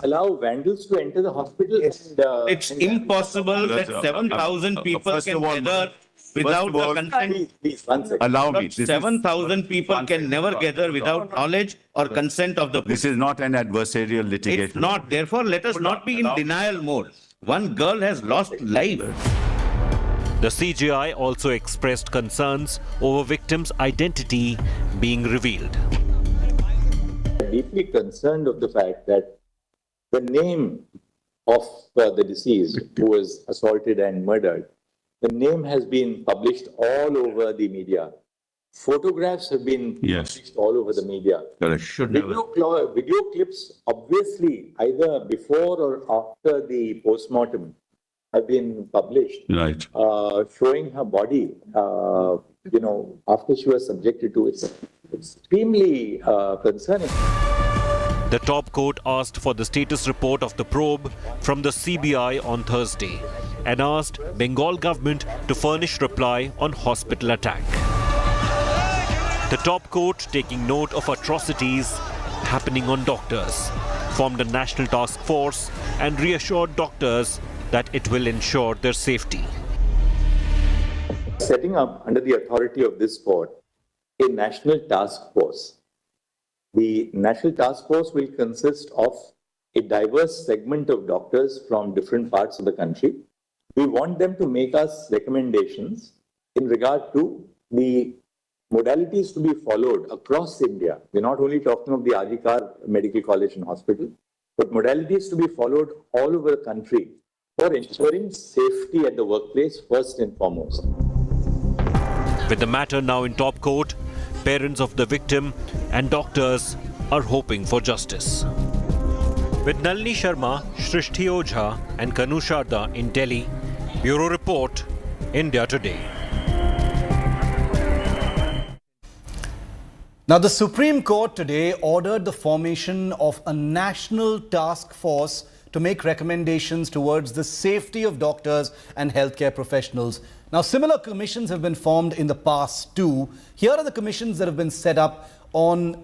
Allow vandals to enter the hospital. It's impossible that 7,000 people can gather without the consent. Please, 1 second. Allow me. 7,000 people can never gather without knowledge or consent of the police. This is not an adversarial litigation. It's not. Therefore, let us not be in denial mode. One girl has lost life. The CJI also expressed concerns over victims' identity being revealed. I'm deeply concerned of the fact that the name of the deceased who was assaulted and murdered, the name has been published all over the media. Photographs have been published all over the media. Correct. Video clips, obviously, either before or after the post-mortem, have been published. Right. Showing her body, after she was subjected to it. It's extremely concerning. The top court asked for the status report of the probe from the CBI on Thursday and asked Bengal government to furnish reply on hospital attack. The top court, taking note of atrocities happening on doctors, formed a national task force and reassured doctors that it will ensure their safety. Setting up, under the authority of this court, a national task force. The national task force will consist of a diverse segment of doctors from different parts of the country. We want them to make us recommendations in regard to the modalities to be followed across India. We're not only talking of the RG Kar Medical College and Hospital, but modalities to be followed all over the country for ensuring safety at the workplace first and foremost. With the matter now in top court, parents of the victim and doctors are hoping for justice. With Nalini Sharma, Shrishti Ojha and Kanu Sharda in Delhi, Bureau Report, India Today. Now, the Supreme Court today ordered the formation of a national task force to make recommendations towards the safety of doctors and healthcare professionals. Now, similar commissions have been formed in the past too. Here are the commissions that have been set up on,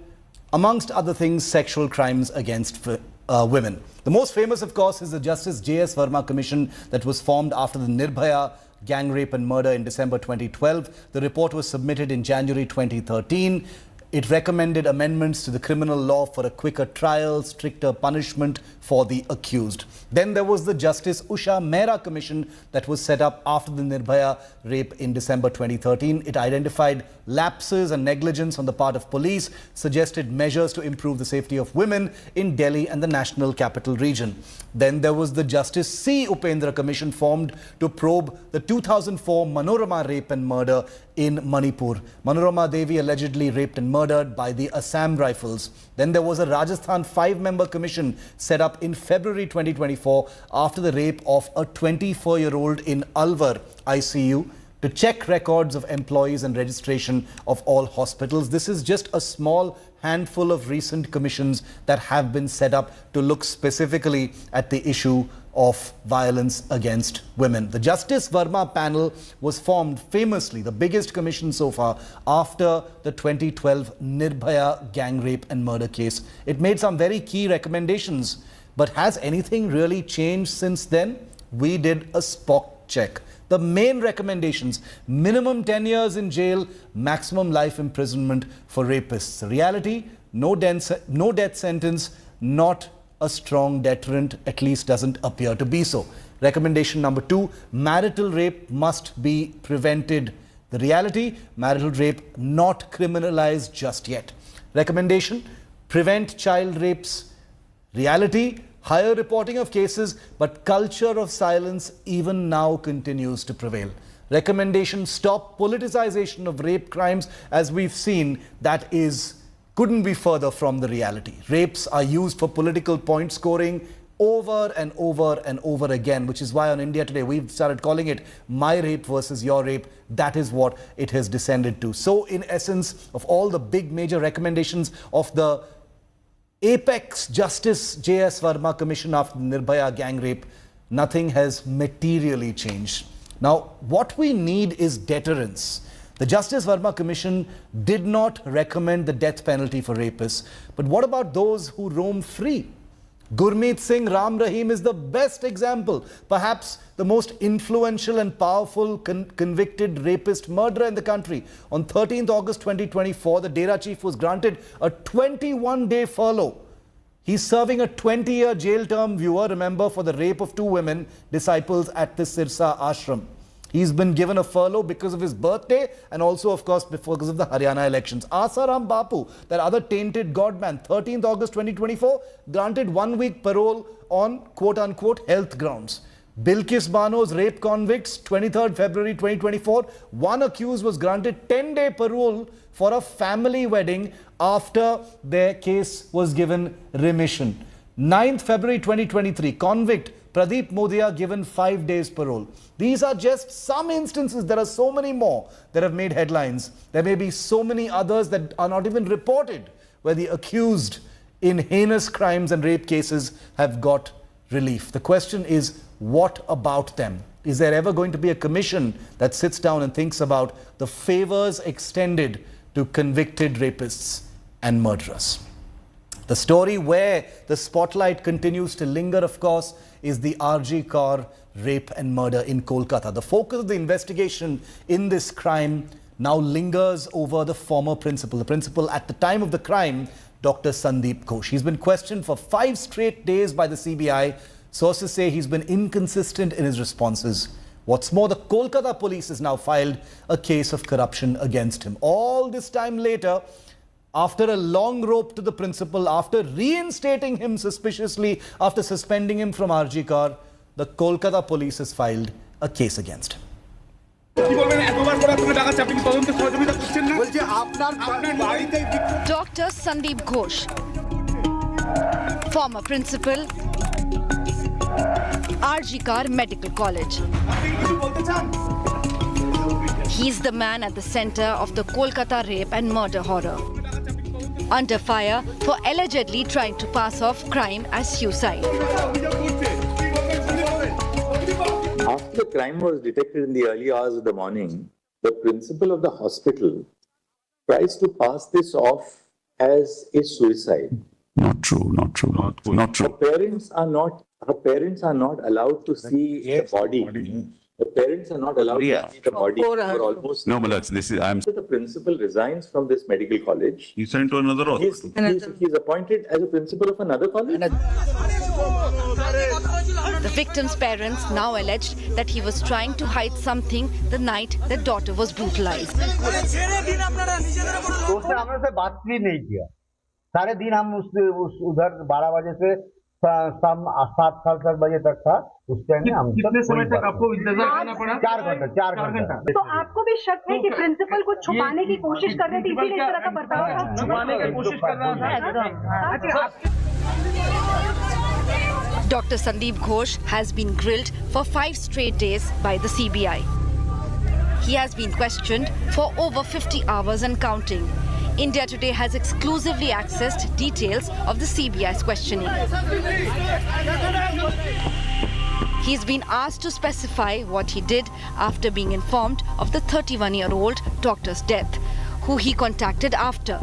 amongst other things, sexual crimes against women. The most famous, of course, is the Justice J.S. Verma Commission that was formed after the Nirbhaya gang rape and murder in December 2012. The report was submitted in January 2013. It recommended amendments to the criminal law for a quicker trial, stricter punishment for the accused. Then there was the Justice Usha Mehra Commission that was set up after the Nirbhaya rape in December 2013. It identified lapses and negligence on the part of police, suggested measures to improve the safety of women in Delhi and the National Capital Region. Then there was the Justice C. Upendra Commission formed to probe the 2004 Manorama rape and murder in Manipur. Manorama Devi allegedly raped and murdered by the Assam Rifles. Then there was a Rajasthan 5-member commission set up in February 2024 after the rape of a 24-year-old in Alwar ICU to check records of employees and registration of all hospitals. This is just a small handful of recent commissions that have been set up to look specifically at the issue of violence against women. The Justice Verma panel was formed famously, the biggest commission so far, after the 2012 Nirbhaya gang rape and murder case. It made some very key recommendations, but has anything really changed since then? We did a spot check. The main recommendations: minimum 10 years in jail, maximum life imprisonment for rapists. The reality, no death sentence, not a strong deterrent, at least doesn't appear to be so. Recommendation number 2, marital rape must be prevented. The reality, marital rape not criminalized just yet. Recommendation, prevent child rapes. Reality, higher reporting of cases, but culture of silence even now continues to prevail. Recommendation, stop politicization of rape crimes. As we've seen, that couldn't be further from the reality. Rapes are used for political point scoring over and over and over again, which is why on India Today we've started calling it my rape versus your rape. That is what it has descended to. So in essence, of all the big major recommendations of the Apex Justice J.S. Verma Commission after the Nirbhaya gang rape, nothing has materially changed. Now, what we need is deterrence. The Justice Verma Commission did not recommend the death penalty for rapists. But what about those who roam free? Gurmeet Singh Ram Rahim is the best example, perhaps the most influential and powerful convicted rapist murderer in the country. On 13th August 2024, the Dera chief was granted a 21-day furlough. He's serving a 20-year jail term, viewer, remember, for the rape of 2 women disciples at the Sirsa ashram. He's been given a furlough because of his birthday and also, of course, because of the Haryana elections. Asaram Bapu, that other tainted godman, 13th August 2024, granted 1-week parole on quote-unquote health grounds. Bilkis Bano's rape convicts, 23rd February 2024, one accused was granted 10-day parole for a family wedding after their case was given remission. 9th February 2023, convict Pradeep Modia given 5 days parole. These are just some instances. There are so many more that have made headlines. There may be so many others that are not even reported, where the accused in heinous crimes and rape cases have got relief. The question is, what about them? Is there ever going to be a commission that sits down and thinks about the favors extended to convicted rapists and murderers? The story where the spotlight continues to linger, of course, is the RG Kaur rape and murder in Kolkata. The focus of the investigation in this crime now lingers over the former principal. The principal at the time of the crime, Dr. Sandeep Ghosh. He's been questioned for 5 straight days by the CBI. Sources say he's been inconsistent in his responses. What's more, the Kolkata police has now filed a case of corruption against him. All this time later, after a long rope to the principal, after reinstating him suspiciously, after suspending him from RG Kaur, the Kolkata police has filed a case against him. Dr. Sandeep Ghosh, former principal, RG Kaur Medical College. He's the man at the center of the Kolkata rape and murder horror. Under fire for allegedly trying to pass off crime as suicide. After the crime was detected in the early hours of the morning, the principal of the hospital tries to pass this off as a suicide. Not true. Her parents are not allowed to see the body The parents are not allowed to see the body for almost. No, Malak, this is, The principal resigns from this medical college. You sent to another hospital. He's appointed as a principal of another college. The victim's parents now alleged that he was trying to hide something the night their daughter was brutalized. उसने हमसे बात भी नहीं किया सारे दिन हम उधर 12 बजे से शाम 7 बजे तक था उस टाइम में हम कितने समय तक आपको इंतजार करना पड़ा 4 घंटा तो आपको भी शक है कि प्रिंसिपल को छुपाने की कोशिश कर रहे थे इसीलिए इस तरह का बर्ताव था छुपाने की कोशिश कर रहा था Dr. Sandeep Ghosh has been grilled for 5 straight days by the CBI. He has been questioned for over 50 hours and counting. India Today has exclusively accessed details of the CBI's questioning. He's been asked to specify what he did after being informed of the 31-year-old doctor's death, who he contacted after.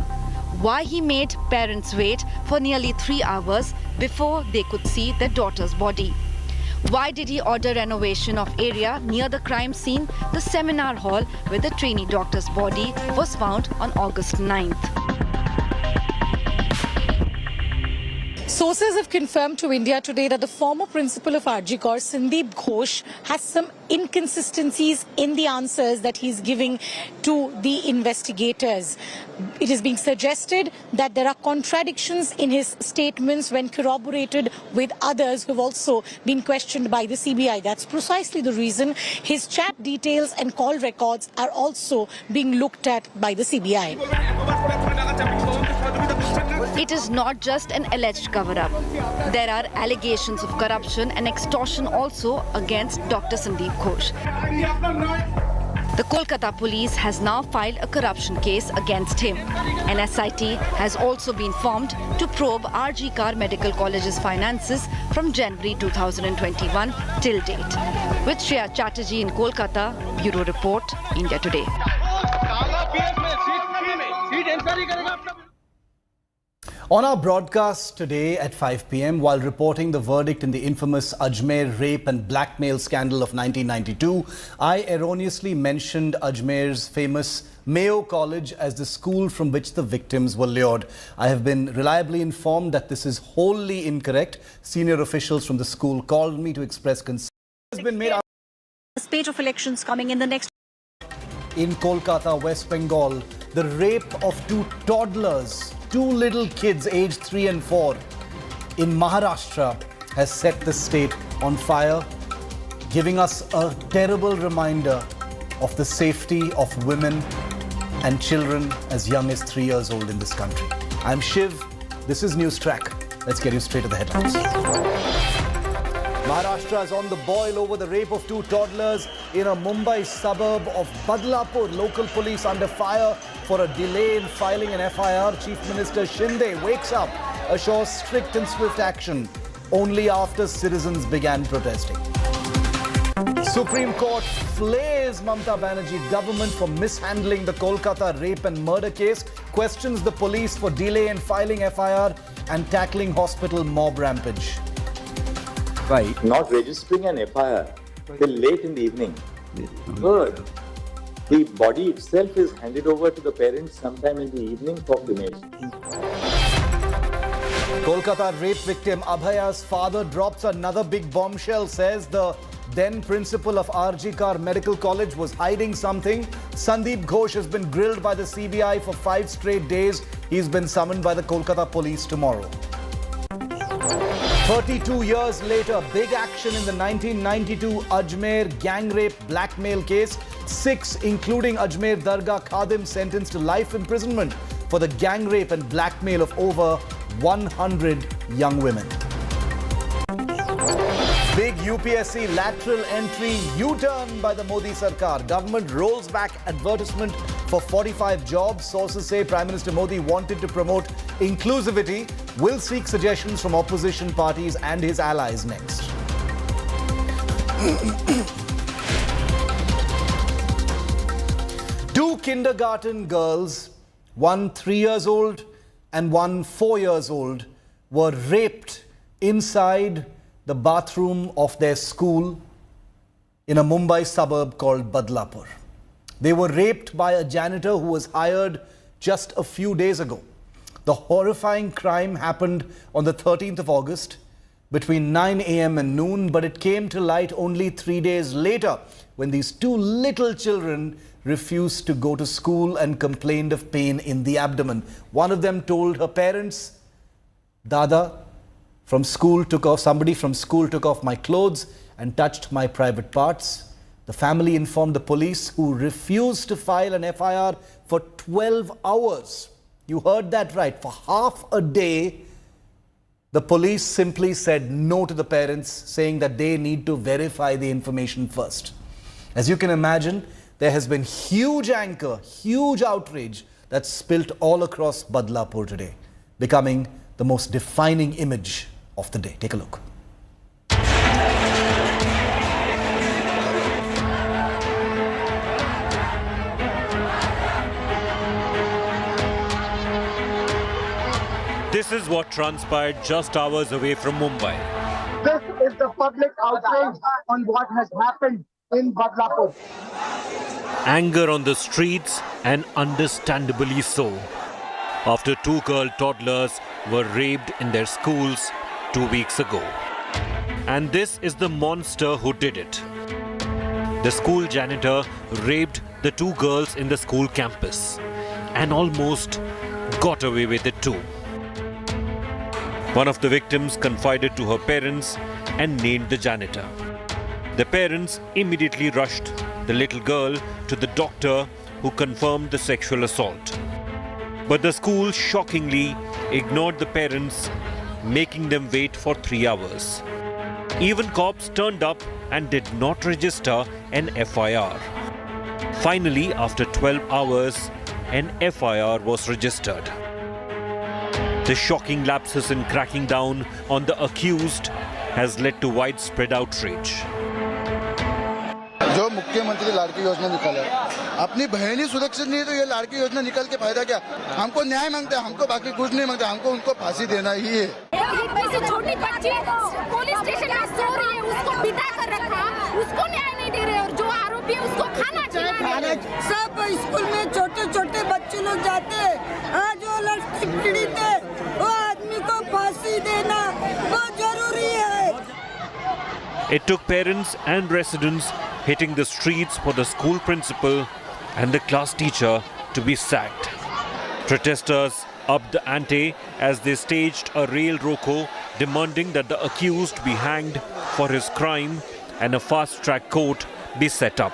Why he made parents wait for nearly 3 hours before they could see their daughter's body. Why did he order renovation of area near the crime scene, the seminar hall where the trainee doctor's body was found on August 9th? Sources have confirmed to India Today that the former principal of RG Kaur, Sandeep Ghosh, has some inconsistencies in the answers that he's giving to the investigators. It is being suggested that there are contradictions in his statements when corroborated with others who have also been questioned by the CBI. That's precisely the reason his chat details and call records are also being looked at by the CBI. It is not just an alleged cover-up. There are allegations of corruption and extortion also against Dr. Sandeep Ghosh. The Kolkata police has now filed a corruption case against him. An SIT has also been formed to probe RG Kaur Medical College's finances from January 2021 till date. With Shreya Chatterjee in Kolkata, Bureau Report, India Today. On our broadcast today at 5 p.m, while reporting the verdict in the infamous Ajmer rape and blackmail scandal of 1992, I erroneously mentioned Ajmer's famous Mayo College as the school from which the victims were lured. I have been reliably informed that this is wholly incorrect. Senior officials from the school called me to express concern. Has been made. A spate of elections coming in the next. In Kolkata, West Bengal, the rape of 2 toddlers, 2 little kids aged 3 and 4 in Maharashtra has set the state on fire, giving us a terrible reminder of the safety of women and children as young as 3 years old in this country. I'm Shiv. This is News Track. Let's get you straight to the headlines. Maharashtra is on the boil over the rape of 2 toddlers in a Mumbai suburb of Badlapur. Local police under fire for a delay in filing an FIR. Chief Minister Shinde wakes up, assures strict and swift action only after citizens began protesting. Supreme Court flays Mamata Banerjee government for mishandling the Kolkata rape and murder case, questions the police for delay in filing FIR and tackling hospital mob rampage. Right. Not registering an FIR till late in the evening. Third, the body itself is handed over to the parents sometime in the evening for cremation. Kolkata rape victim Abhaya's father drops another big bombshell, says the then principal of RG Kaur Medical College was hiding something. Sandeep Ghosh has been grilled by the CBI for 5 straight days. He's been summoned by the Kolkata police tomorrow. 32 years later, big action in the 1992 Ajmer gang rape blackmail case. 6, including Ajmer Dargah Khadim, sentenced to life imprisonment for the gang rape and blackmail of over 100 young women. Big UPSC lateral entry U-turn by the Modi Sarkar. Government rolls back advertisement for 45 jobs. Sources say Prime Minister Modi wanted to promote inclusivity. Will seek suggestions from opposition parties and his allies next. 2 kindergarten girls, one 3 years old and one 4 years old, were raped inside the bathroom of their school in a Mumbai suburb called Badlapur. They were raped by a janitor who was hired just a few days ago. The horrifying crime happened on the 13th of August between 9 a.m. and noon, but it came to light only 3 days later when these two little children refused to go to school and complained of pain in the abdomen. One of them told her parents, "Dada, somebody from school took off my clothes and touched my private parts." The family informed the police, who refused to file an FIR for 12 hours. You heard that right. For half a day, the police simply said no to the parents, saying that they need to verify the information first. As you can imagine, there has been huge anger, huge outrage that's spilt all across Badlapur today, becoming the most defining image of the day. Take a look. This is what transpired just hours away from Mumbai. This is the public outrage on what has happened in Badlapur. Anger on the streets, and understandably so, after two girl toddlers were raped in their schools 2 weeks ago. And this is the monster who did it. The school janitor raped the two girls in the school campus and almost got away with it too. One of the victims confided to her parents and named the janitor. The parents immediately rushed the little girl to the doctor, who confirmed the sexual assault. But the school shockingly ignored the parents, making them wait for 3 hours. Even cops turned up and did not register an FIR. Finally, after 12 hours, an FIR was registered. The shocking lapses in cracking down on the accused has led to widespread outrage. जो मुख्यमंत्री लाड़की योजना निकाला है, अपनी बहन ही सुरक्षित नहीं है तो ये लाड़की योजना निकाल के फायदा क्या? हमको न्याय मांगते हैं, हमको बाकी कुछ नहीं मांगते, हमको उनको फांसी देना ही है। छोटी बच्ची पुलिस स्टेशन में सो रही है, उसको बिठा कर रखा, उसको न्याय नहीं दे रहे, और जो आरोपी है उसको खाना चाहिए। सब स्कूल में छोटे छोटे बच्चे लोग जाते हैं, आज वो लड़की पीड़ित है, वो आदमी को फांसी देना बहुत जरूरी है। It took parents and residents hitting the streets for the school principal and the class teacher to be sacked. Protesters upped the ante as they staged a rail roko, demanding that the accused be hanged for his crime and a fast-track court be set up.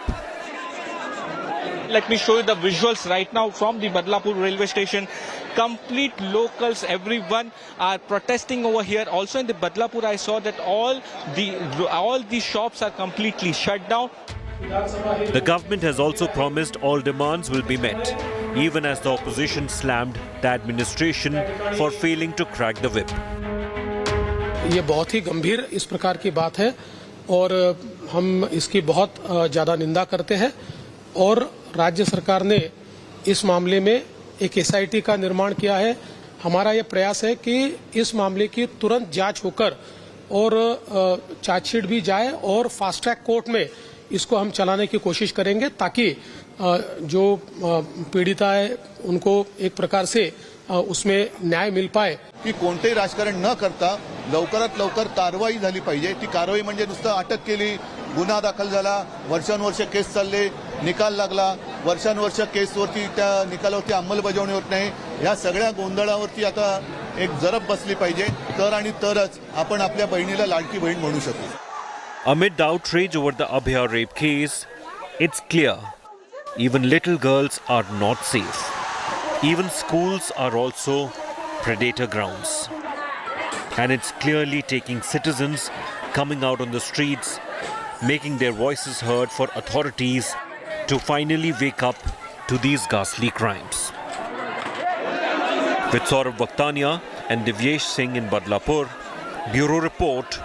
Let me show you the visuals right now from the Badlapur railway station. Complete locals, everyone are protesting over here. Also in the Badlapur, I saw that all the shops are completely shut down. The government has also promised all demands will be met, even as the opposition slammed the administration for failing to crack the whip. ये बहुत ही गंभीर इस प्रकार की बात है और हम इसकी बहुत ज़्यादा निंदा करते हैं और राज्य सरकार ने इस मामले में एक एसआईटी का निर्माण किया है। हमारा यह प्रयास है कि इस मामले की तुरंत जांच होकर और चार्जशीट भी जाए और फास्ट ट्रैक कोर्ट में इसको हम चलाने की कोशिश करेंगे ताकि जो पीड़िता है उनको एक प्रकार से उसमें न्याय मिल पाए। की कोणतेही राजकारण न करता लवकरात लवकर कारवाई झाली पाहिजे। ती कारवाई म्हणजे नुसतं अटक केली, गुन्हा दाखल झाला, वर्षानुवर्ष केस चालले, निकाल लागला, वर्षानुवर्ष केसवरती त्या निकालावरती अंमलबजावणी होत नाही, या सगळ्या गोंधळावरती आता एक जरब बसली पाहिजे, तर आणि तरच आपण आपल्या बहिणीला लाडकी बहीण म्हणू शकू। Amid the outrage over the Abhay rape case, it's clear even little girls are not safe. Even schools are also predator grounds. And it's clearly taking citizens coming out on the streets, making their voices heard for authorities to finally wake up to these ghastly crimes. With Saurabh Bhaktania and Divyesh Singh in Badlapur, Bureau Report,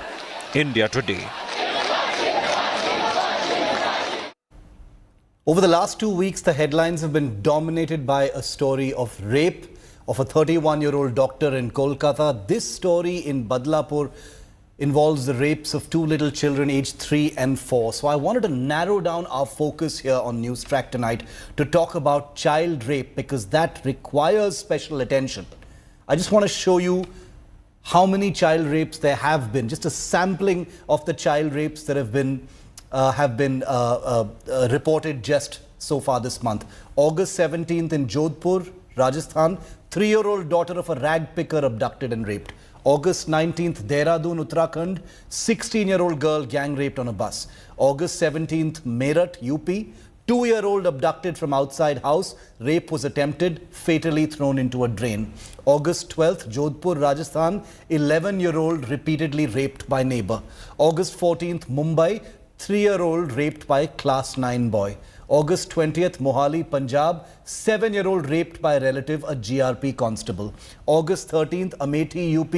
India Today. Over the last 2 weeks, the headlines have been dominated by a story of rape of a 31-year-old doctor in Kolkata. This story in Badlapur involves the rapes of two little children aged 3 and 4. So I wanted to narrow down our focus here on News Track tonight to talk about child rape, because that requires special attention. I just want to show you how many child rapes there have been, just a sampling of the child rapes that have been reported just so far this month. August 17th in Jodhpur, Rajasthan, 3-year-old daughter of a rag picker abducted and raped. August 19th, Dehradun, Uttarakhand, 16-year-old girl gang raped on a bus. August 17th, Meerut, UP, 2-year-old abducted from outside house. Rape was attempted, fatally thrown into a drain. August 12th, Jodhpur, Rajasthan, 11-year-old repeatedly raped by neighbor. August 14th, Mumbai, 3-year-old raped by class 9 boy. August 20th, Mohali, Punjab, 7-year-old raped by a relative, a GRP constable. August 13th, Amethi, UP,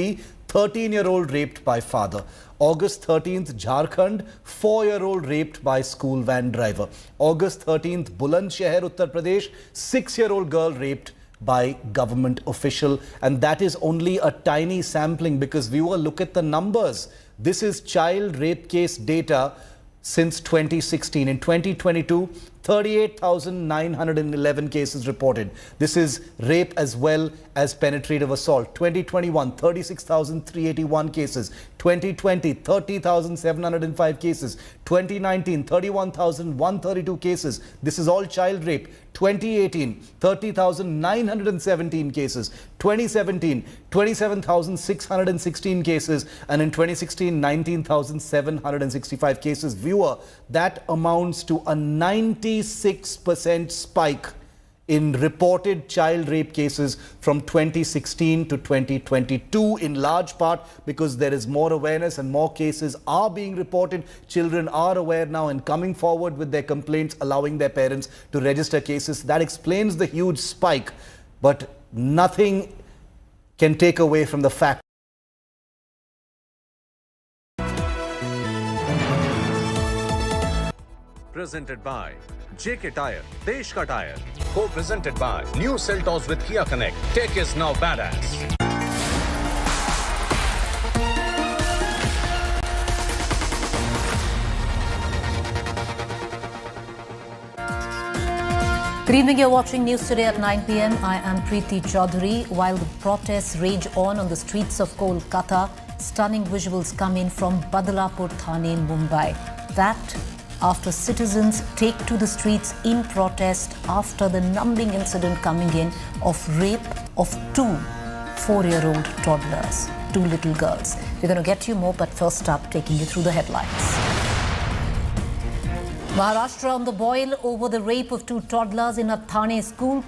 13-year-old raped by father. August 13th, Jharkhand, 4-year-old raped by school van driver. August 13th, Bulandshahr, Uttar Pradesh, 6-year-old girl raped by government official. And that is only a tiny sampling, because viewer, look at the numbers. This is child rape case data since 2016. In 2022, 38,911 cases reported. This is rape as well as penetrative assault. 2021, 36,381 cases. 2020, 30,705 cases. 2019, 31,132 cases. This is all child rape. 2018, 30,917 cases. 2017, 27,616 cases. And in 2016, 19,765 cases. Viewer, that amounts to a 96% spike in reported child rape cases from 2016 to 2022, in large part because there is more awareness and more cases are being reported. Children are aware now and coming forward with their complaints, allowing their parents to register cases. That explains the huge spike, but nothing can take away from the fact. Presented by JK Tyre, Desh Ka Tyre. Co-presented by New Seltos with Kia Connect. Tech is now badass. Good evening, you're watching News Today at 9 p.m. I am Preeti Chaudhary. While the protests rage on the streets of Kolkata, stunning visuals come in from Badlapur, Thane in Mumbai. That after citizens take to the streets in protest after the numbing incident coming in of rape of 2 4-year-old toddlers, 2 little girls. We're going to get you more, but first up, taking you through the headlines. Maharashtra on the boil over the rape of 2 toddlers in a Thane school.